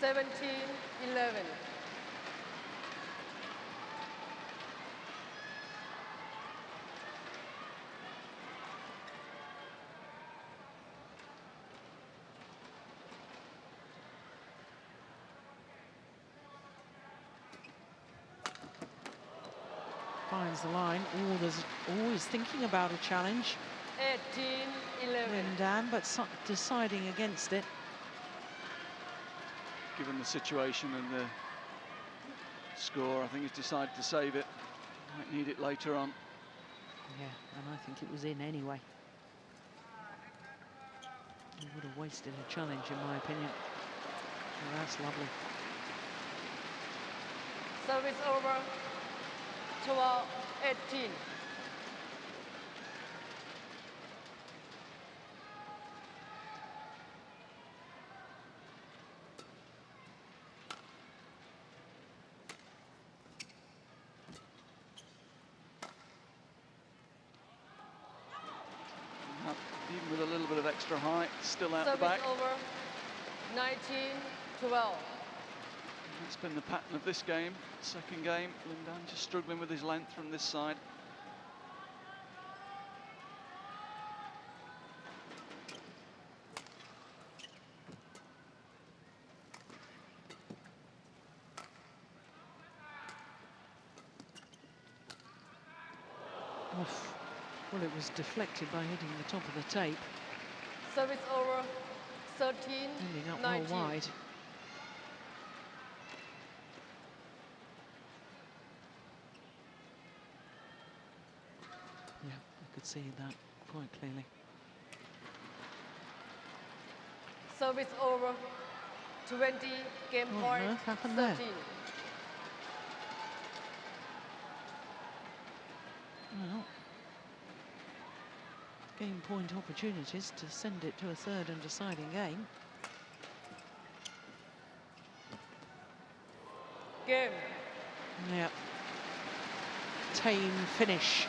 (17-11). Finds the line. Oh, there's always thinking about a challenge. 18-11. Lin Dan, but deciding against it. Given the situation and the score, I think he's decided to save it. Might need it later on. Yeah, and I think it was in anyway. He would have wasted a challenge, in my opinion. Oh, that's lovely. Service over. 12-18. Even with a little bit of extra height, still out Service the back. over. 19-12. That's been the pattern of this game. Second game, Lin Dan just struggling with his length from this side. Oof. Well, it was deflected by hitting the top of the tape. Service over. Ending up 13-19. well wide. Yeah, I could see that quite clearly. Service over. 20. Game What on point. earth happened there? 13. Well, game point opportunities to send it to a third and deciding game. Game. Yeah. Tame finish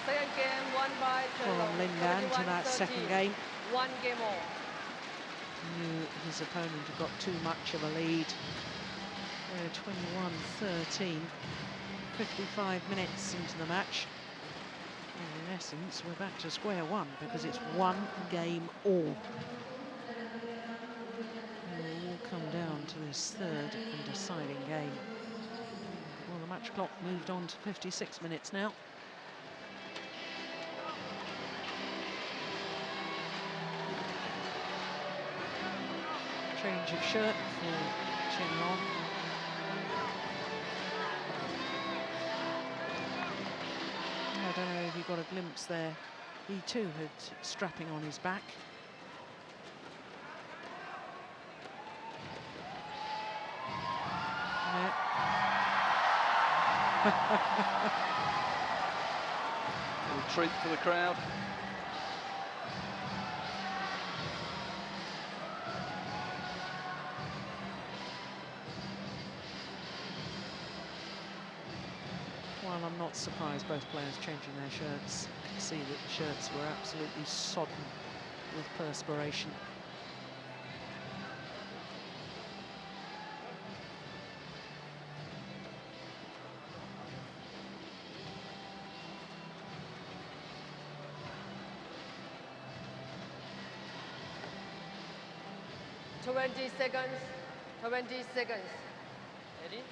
Second game won by Chen from Long. Lin Dan to that 21-13. second game. 1 game all. Knew his opponent had got too much of a lead. 21-13, 55 minutes into the match. And in essence, we're back to square one because it's 1 game all. And it will all come down to this third and deciding game. Well, the match clock moved on to 56 minutes now. Change of shirt for Chen Long. I don't know if you got a glimpse there. He too had strapping on his back. Little treat for the crowd. Well, I'm not surprised both players changing their shirts. You can see that the shirts were absolutely sodden with perspiration. Twenty seconds. 20 seconds. Ready?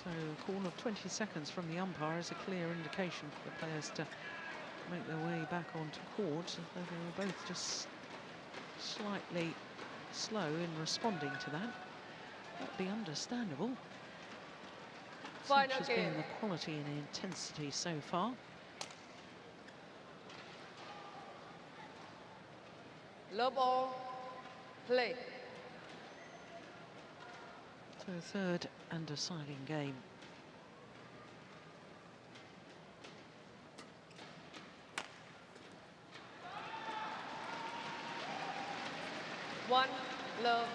So a call of 20 seconds from the umpire is a clear indication for the players to make their way back onto court. They were both just slightly slow in responding to that. That'd be understandable. Such Final has game. been the quality and intensity so far. Love all. Play. So a third and deciding game. 1 love.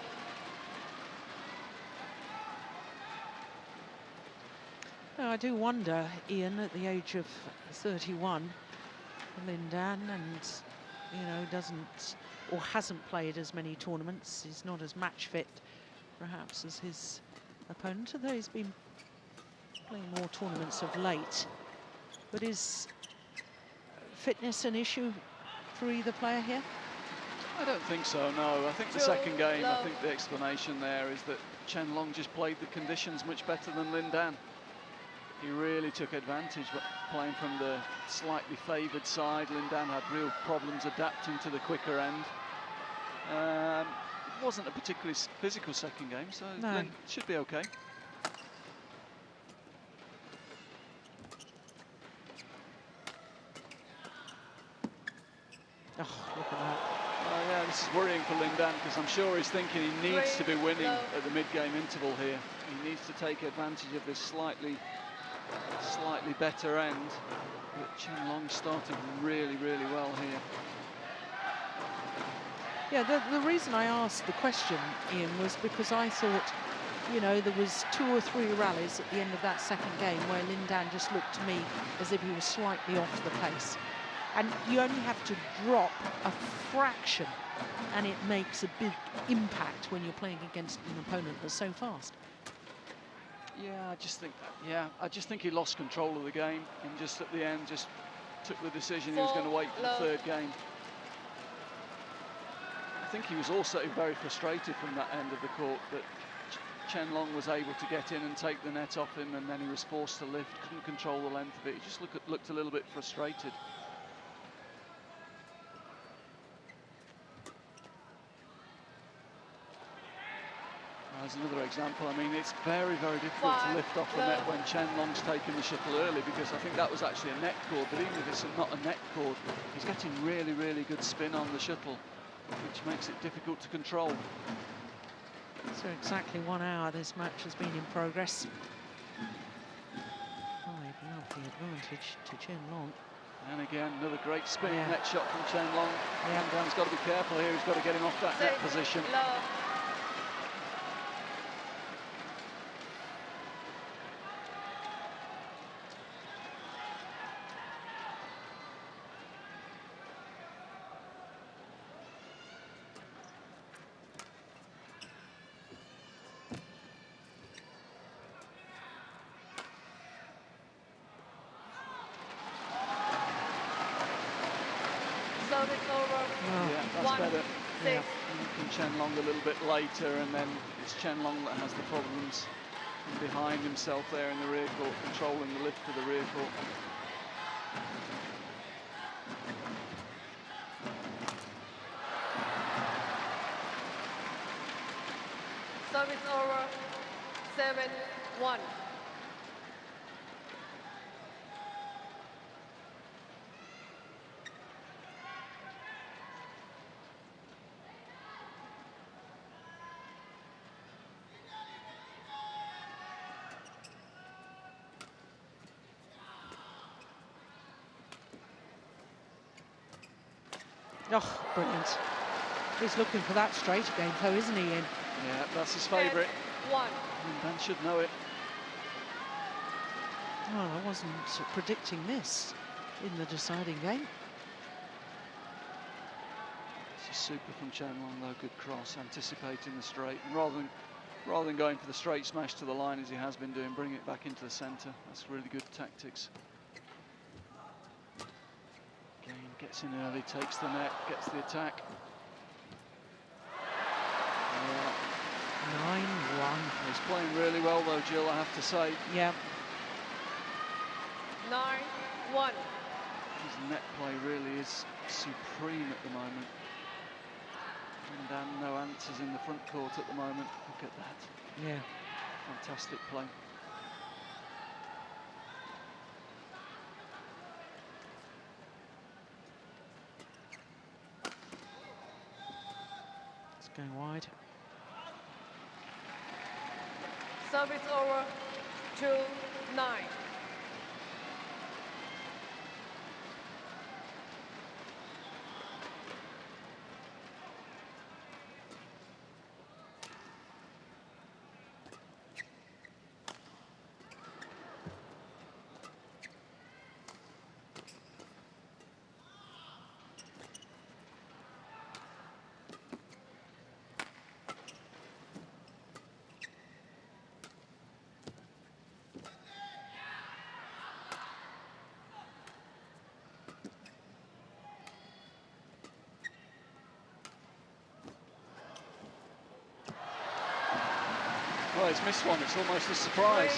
Now, I do wonder, Ian, at the age of 31, Lin Dan, and you know, doesn't or hasn't played as many tournaments. He's not as match fit, perhaps, as his opponent, although he's been playing more tournaments of late. But is fitness an issue for either player here? I don't think so, no. I think the second game, I think the explanation there is that Chen Long just played the conditions much better than Lin Dan. He really took advantage, but playing from the slightly favoured side. Lin Dan had real problems adapting to the quicker end. It wasn't a particularly physical second game, so no. Lin should be okay. Oh, look at that. Yeah, this is worrying for Lin Dan, because I'm sure he's thinking he needs to be winning at the mid-game interval here. He needs to take advantage of this slightly better end. But Chen Long started really, really well here. Yeah, the reason I asked the question, Ian, was because I thought, you know, there was 2 or 3 rallies at the end of that second game where Lin Dan just looked to me as if he was slightly off the pace. And you only have to drop a fraction and it makes a big impact when you're playing against an opponent that's so fast. Yeah, I just think that, yeah, I just think he lost control of the game and just at the end just took the decision he was going to wait for the third game. I think he was also very frustrated from that end of the court that Chen Long was able to get in and take the net off him, and then he was forced to lift, couldn't control the length of it. He just looked a little bit frustrated. As another example, I mean, it's very, very difficult to lift off the net when Chen Long's taken the shuttle early, because I think that was actually a net cord, but even if it's not a net cord, he's getting really, really good spin on the shuttle, which makes it difficult to control. So exactly 1 hour this match has been in progress. 5 lovely advantage to Chen Long. And again, another great spin Yeah. net shot from Chen Long. Yeah. Dan's got to be careful here, he's got to get him off that net position. Yeah, that's better. Yeah. From Chen Long a little bit later, and then it's Chen Long that has the problems from behind himself there in the rear court, controlling the lift of the rear court. Service over, 7-1. Oh, brilliant. He's looking for that straight again, though, isn't he, Ian? Yeah, that's his favourite. 1. Dan should know it. Oh, I wasn't predicting this in the deciding game. This is super from Chen Long, though. Good cross, anticipating the straight, and rather than going for the straight smash to the line as he has been doing, bring it back into the centre. That's really good tactics. Again, gets in early, takes the net, gets the attack. 9-1. He's playing really well, though, Jill, I have to say. Yeah. 9-1. His net play really is supreme at the moment. And Dan, no answers in the front court at the moment. Look at that. Yeah. Fantastic play. It's going wide. Service over, 2-9. Well, he's missed one. It's almost a surprise.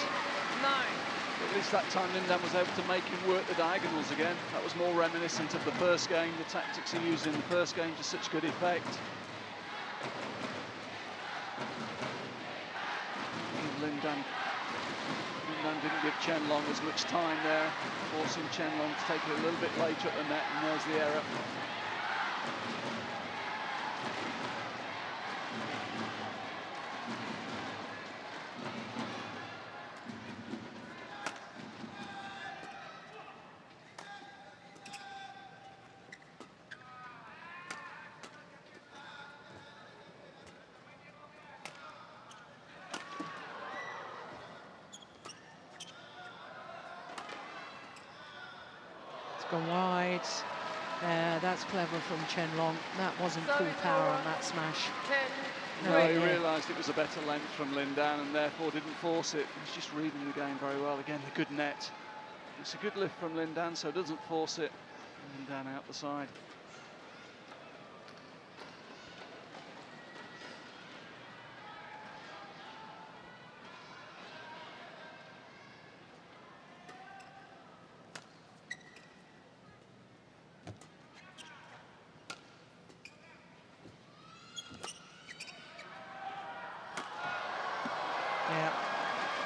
9. At least that time Lindan was able to make him work the diagonals again. That was more reminiscent of the first game, the tactics he used in the first game to such good effect. Lindan didn't give Chen Long as much time there, forcing Chen Long to take it a little bit later at the net, and there's the error. Gone wide. That's clever from Chen Long. That wasn't full power on that smash. 10. No, he realised it was a better length from Lindan and therefore didn't force it. He's just reading the game very well. Again, the good net. It's a good lift from Lindan, so doesn't force it. Lindan out the side. Yeah,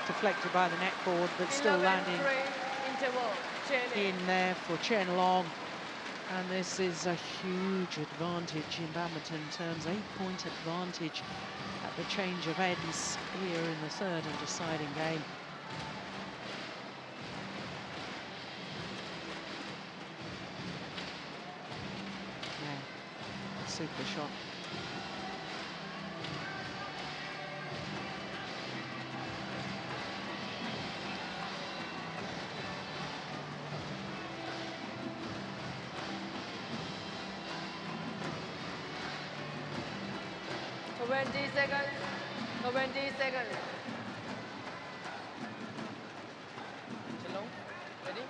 deflected by the net cord, but still landing in there for Chen Long. And this is a huge advantage in badminton terms, 8-point advantage at the change of ends here in the third and deciding game. Yeah, super shot. Seconds. 20 seconds. Chelong, ready?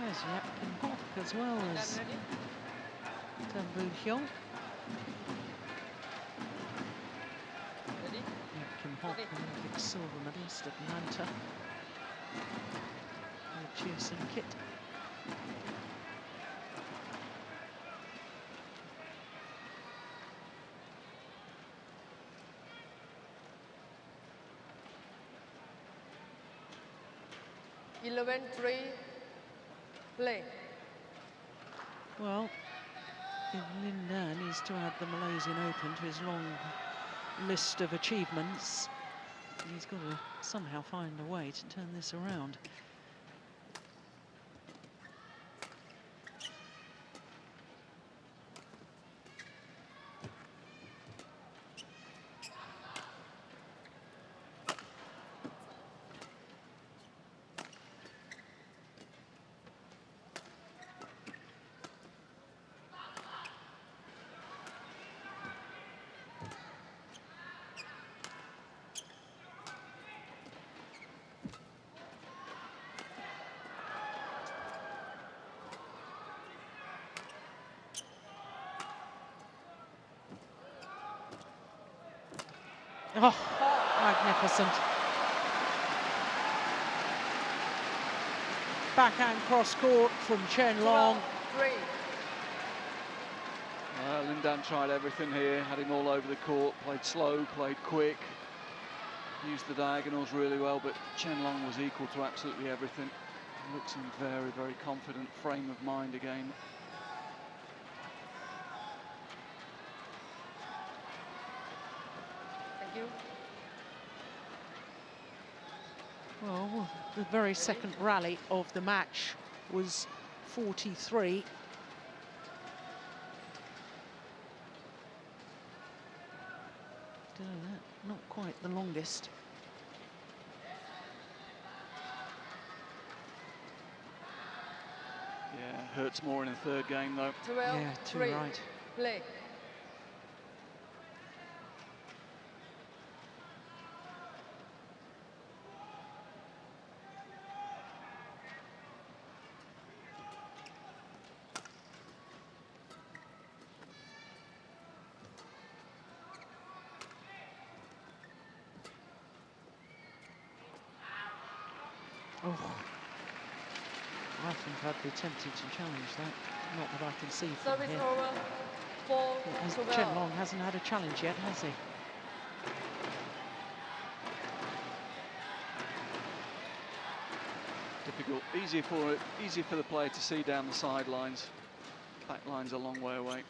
Yes, Yapkin Hawk as well as Ready? Tambu Hyung. Ready? Yapkin Hawk, Olympic silver medalist at Atlanta. The Cheerson kit. Three, play. Well, if Lindan needs to add the Malaysian Open to his long list of achievements, he's got to somehow find a way to turn this around. Oh, magnificent. Backhand cross court from Chen Long. 3. Lindan tried everything here, had him all over the court, played slow, played quick, used the diagonals really well, but Chen Long was equal to absolutely everything. Looks in very, very confident frame of mind again. Thank you. Well, the very second rally of the match was 43. Not quite the longest. Yeah, hurts more in the third game though. 12, Yeah, too 3, right. play. Oh, I think I'd be tempted to challenge that. Not that I can see from Service here. over. 4-12. Chen Long hasn't had a challenge yet, has he? Difficult. Easier for the player to see down the sidelines. Back line's a long way away.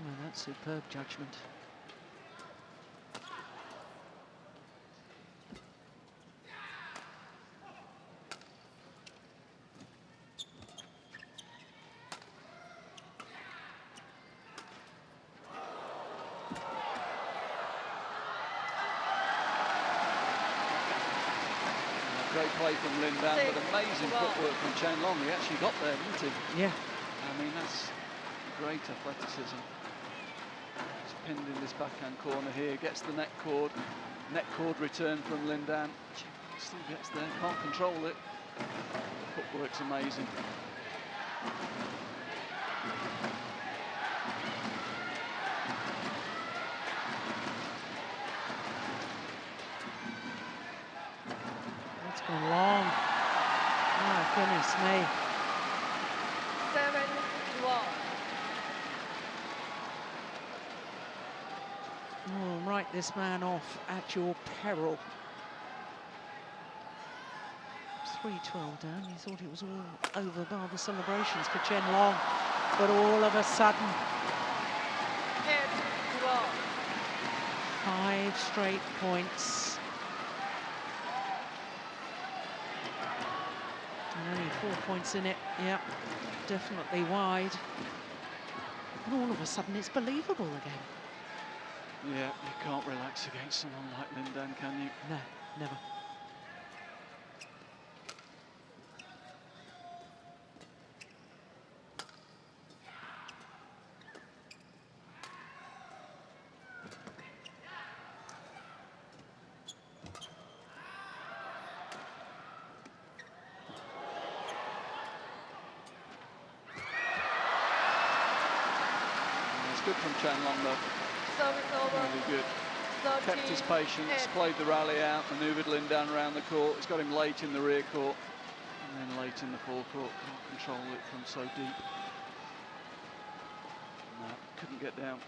Oh, that's superb judgment. Great play from Lin Dan, but amazing footwork from Chen Long. He actually got there, didn't he? Yeah. I mean, that's great athleticism. He's pinned in this backhand corner here, gets the net cord return from Lin Dan. Still gets there, can't control it. The footwork's amazing. That's gone long. Oh, goodness me. 7-12. Oh, write this man off at your peril. 3-12 down. You thought it was all over by the celebrations for Chen Long, but all of a sudden, 10-12. 5 straight points. And only 4 points in it. Yep, definitely wide. And all of a sudden, it's believable again. Yeah, you can't relax against someone like Lin Dan, can you? No, never. Good from Chen Long though. Service over. Really good. 13, Kept his patience, 10. played the rally out, manoeuvred Lin Dan around the court. It's got him late in the rear court and then late in the forecourt. Can't control it from so deep. No, couldn't get down.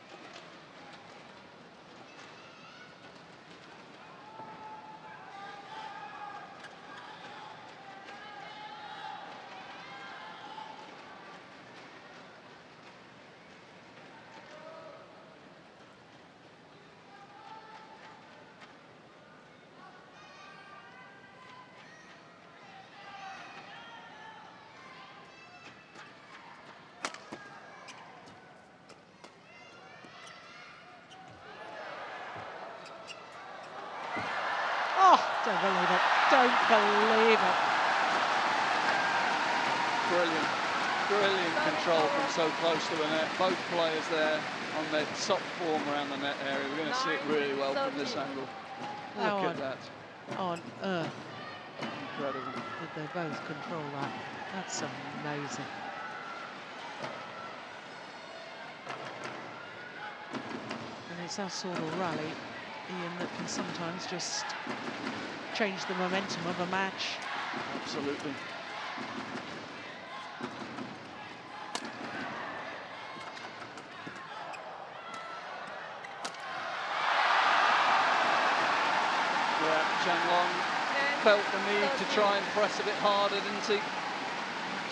Oh, don't believe it. Don't believe it. Brilliant, brilliant control from so close to the net. Both players there on their top form around the net area. We're going to see it really well from this angle. Look at that. On earth Incredible. did they both control that? That's amazing. And it's that sort of rally, Ian, that can sometimes just change the momentum of a match. Absolutely. Yeah, Chen Long felt the need to try and press a bit harder, didn't he?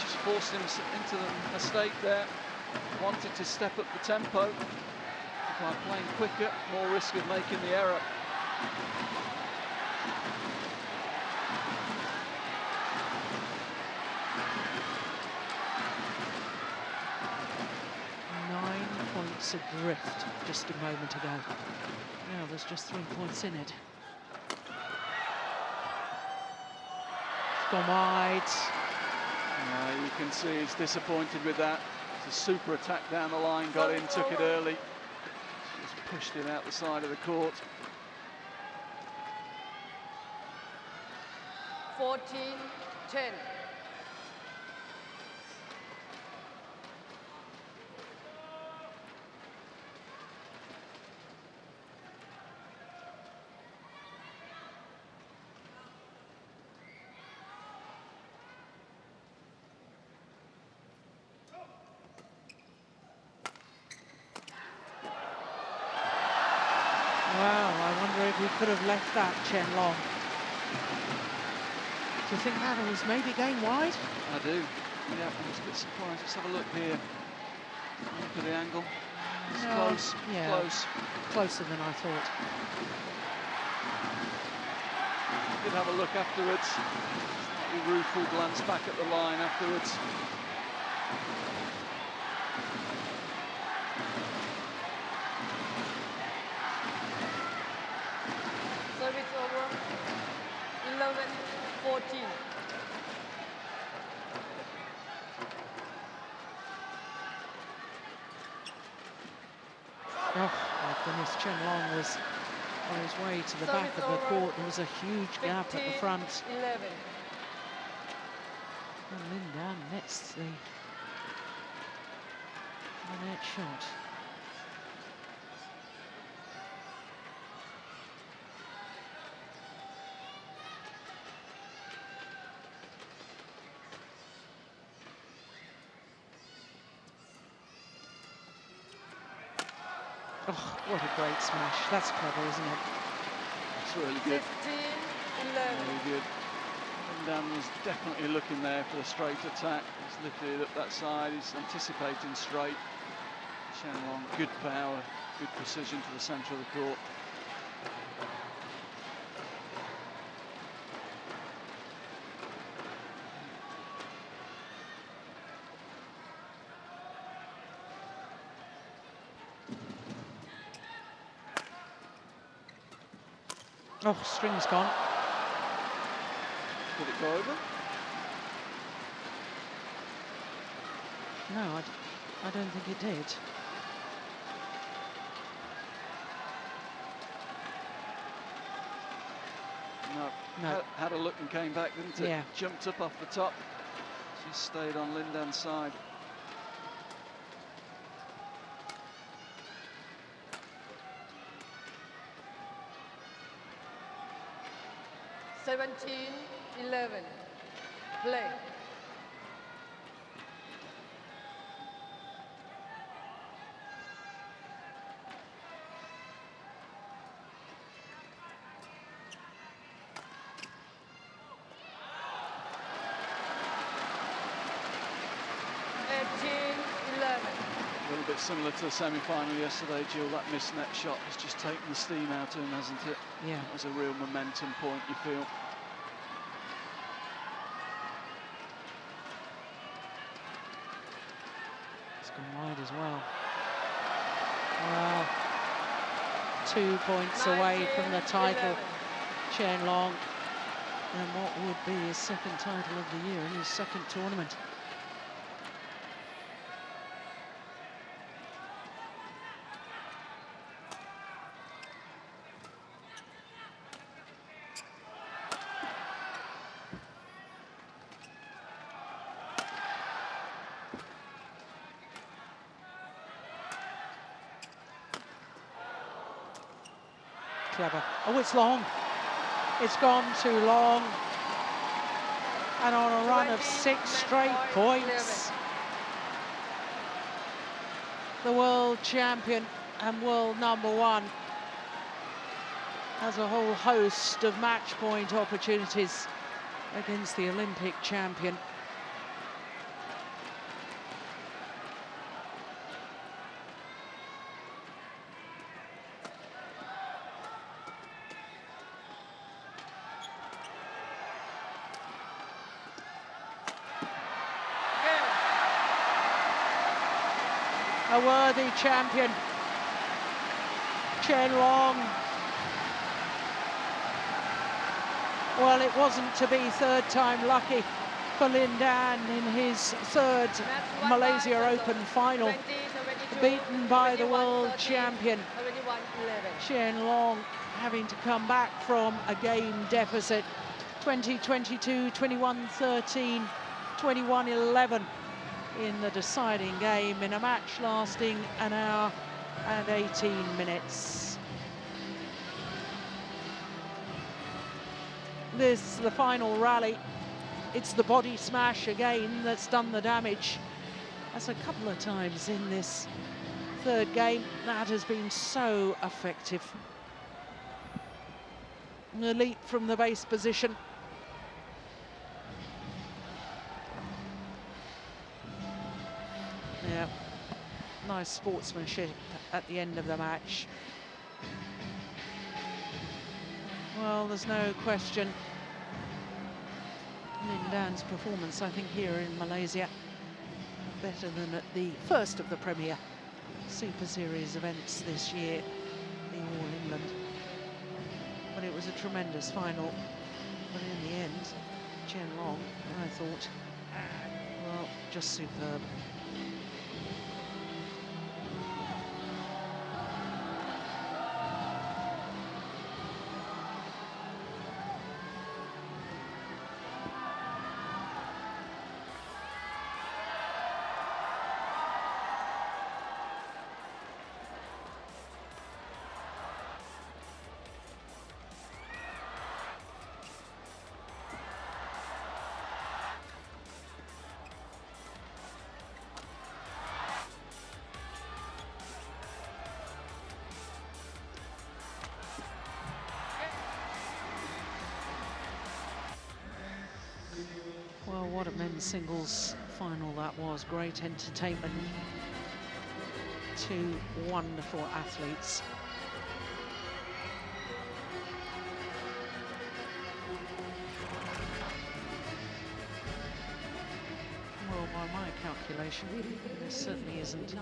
Just forced him into the mistake there. Wanted to step up the tempo. By playing quicker, more risk of making the error. Adrift just a moment ago. Now there's just 3 points in it. It's gone wide. You can see he's disappointed with that. It's a super attack down the line, got in, took it early. Just pushed it out the side of the court. 14-10. 10. Wow, I wonder if he could have left that, Chen Long. Do you think that was maybe going wide? I do. Yeah, I was a bit surprised. Let's have a look here. Look at the angle. It's No, close, yeah. close. Closer than I thought. Did have a look afterwards. Slightly rueful glance back at the line afterwards. Service over. 11-14. Oh, my goodness, Chen Long was on his way to the back of the court. There was a huge gap at the front. 11. And Lin Dan nets the net shot. Oh, what a great smash. That's clever, isn't it? It's really good. 15-11. Really good. Lin Dan was definitely looking there for the straight attack. He's lifted it up that side. He's anticipating straight. Chen Long, good power, good precision to the centre of the court. Oh, string's gone. Did it go over? No, I don't think it did. No. Had a look and came back, didn't it? Yeah. Jumped up off the top. Just stayed on Lin Dan's side. Seventeen, 11. Play. A little bit similar to the semi-final yesterday, Jill. That missed net shot has just taken the steam out of him, hasn't it? Yeah. It was a real momentum point, you feel. It's gone wide as well. Wow. 2 points away from the title, 11. Chen Long. And what would be his second title of the year in his second tournament. Clever. Oh, it's long. It's gone too long. And on a run of 6 straight points, the world champion and world #1 has a whole host of match point opportunities against the Olympic champion. A worthy champion, Chen Long. Well, it wasn't to be third time lucky for Lin Dan in his third Malaysia Open final, beaten by the world champion. Chen Long having to come back from a game deficit 20-22, 21-13, 21-11 in the deciding game in a match lasting an hour and 18 minutes. This is the final rally. It's the body smash again that's done the damage. That's a couple of times in this third game. That has been so effective. The leap from the base position. Yeah, nice sportsmanship at the end of the match. Well, there's no question. Lindan's performance, I think, here in Malaysia, better than at the first of the Premier Super Series events this year, the All England. But it was a tremendous final. But in the end, Chen Long, I thought, well, just superb. Well, what a men's singles final that was. Great entertainment. Two wonderful athletes. Well, by my calculation, this certainly isn't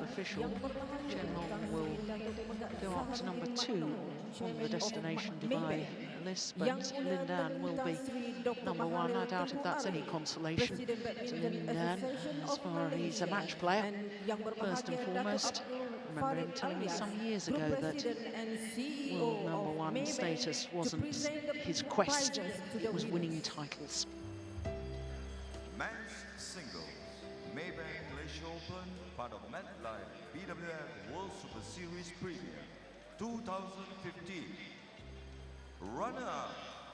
official. Chen Long will go up to number 2 on the Destination Dubai list, but Lindan will be number 1. I doubt if that's any consolation to Lindan, as far as he's a match player, first and foremost. I remember him telling me some years ago that world number 1 status wasn't his quest, it was winning titles. Men's singles, Maybank Malaysia Open, part of MetLife BWF World Super Series Premier 2015. Runner-up,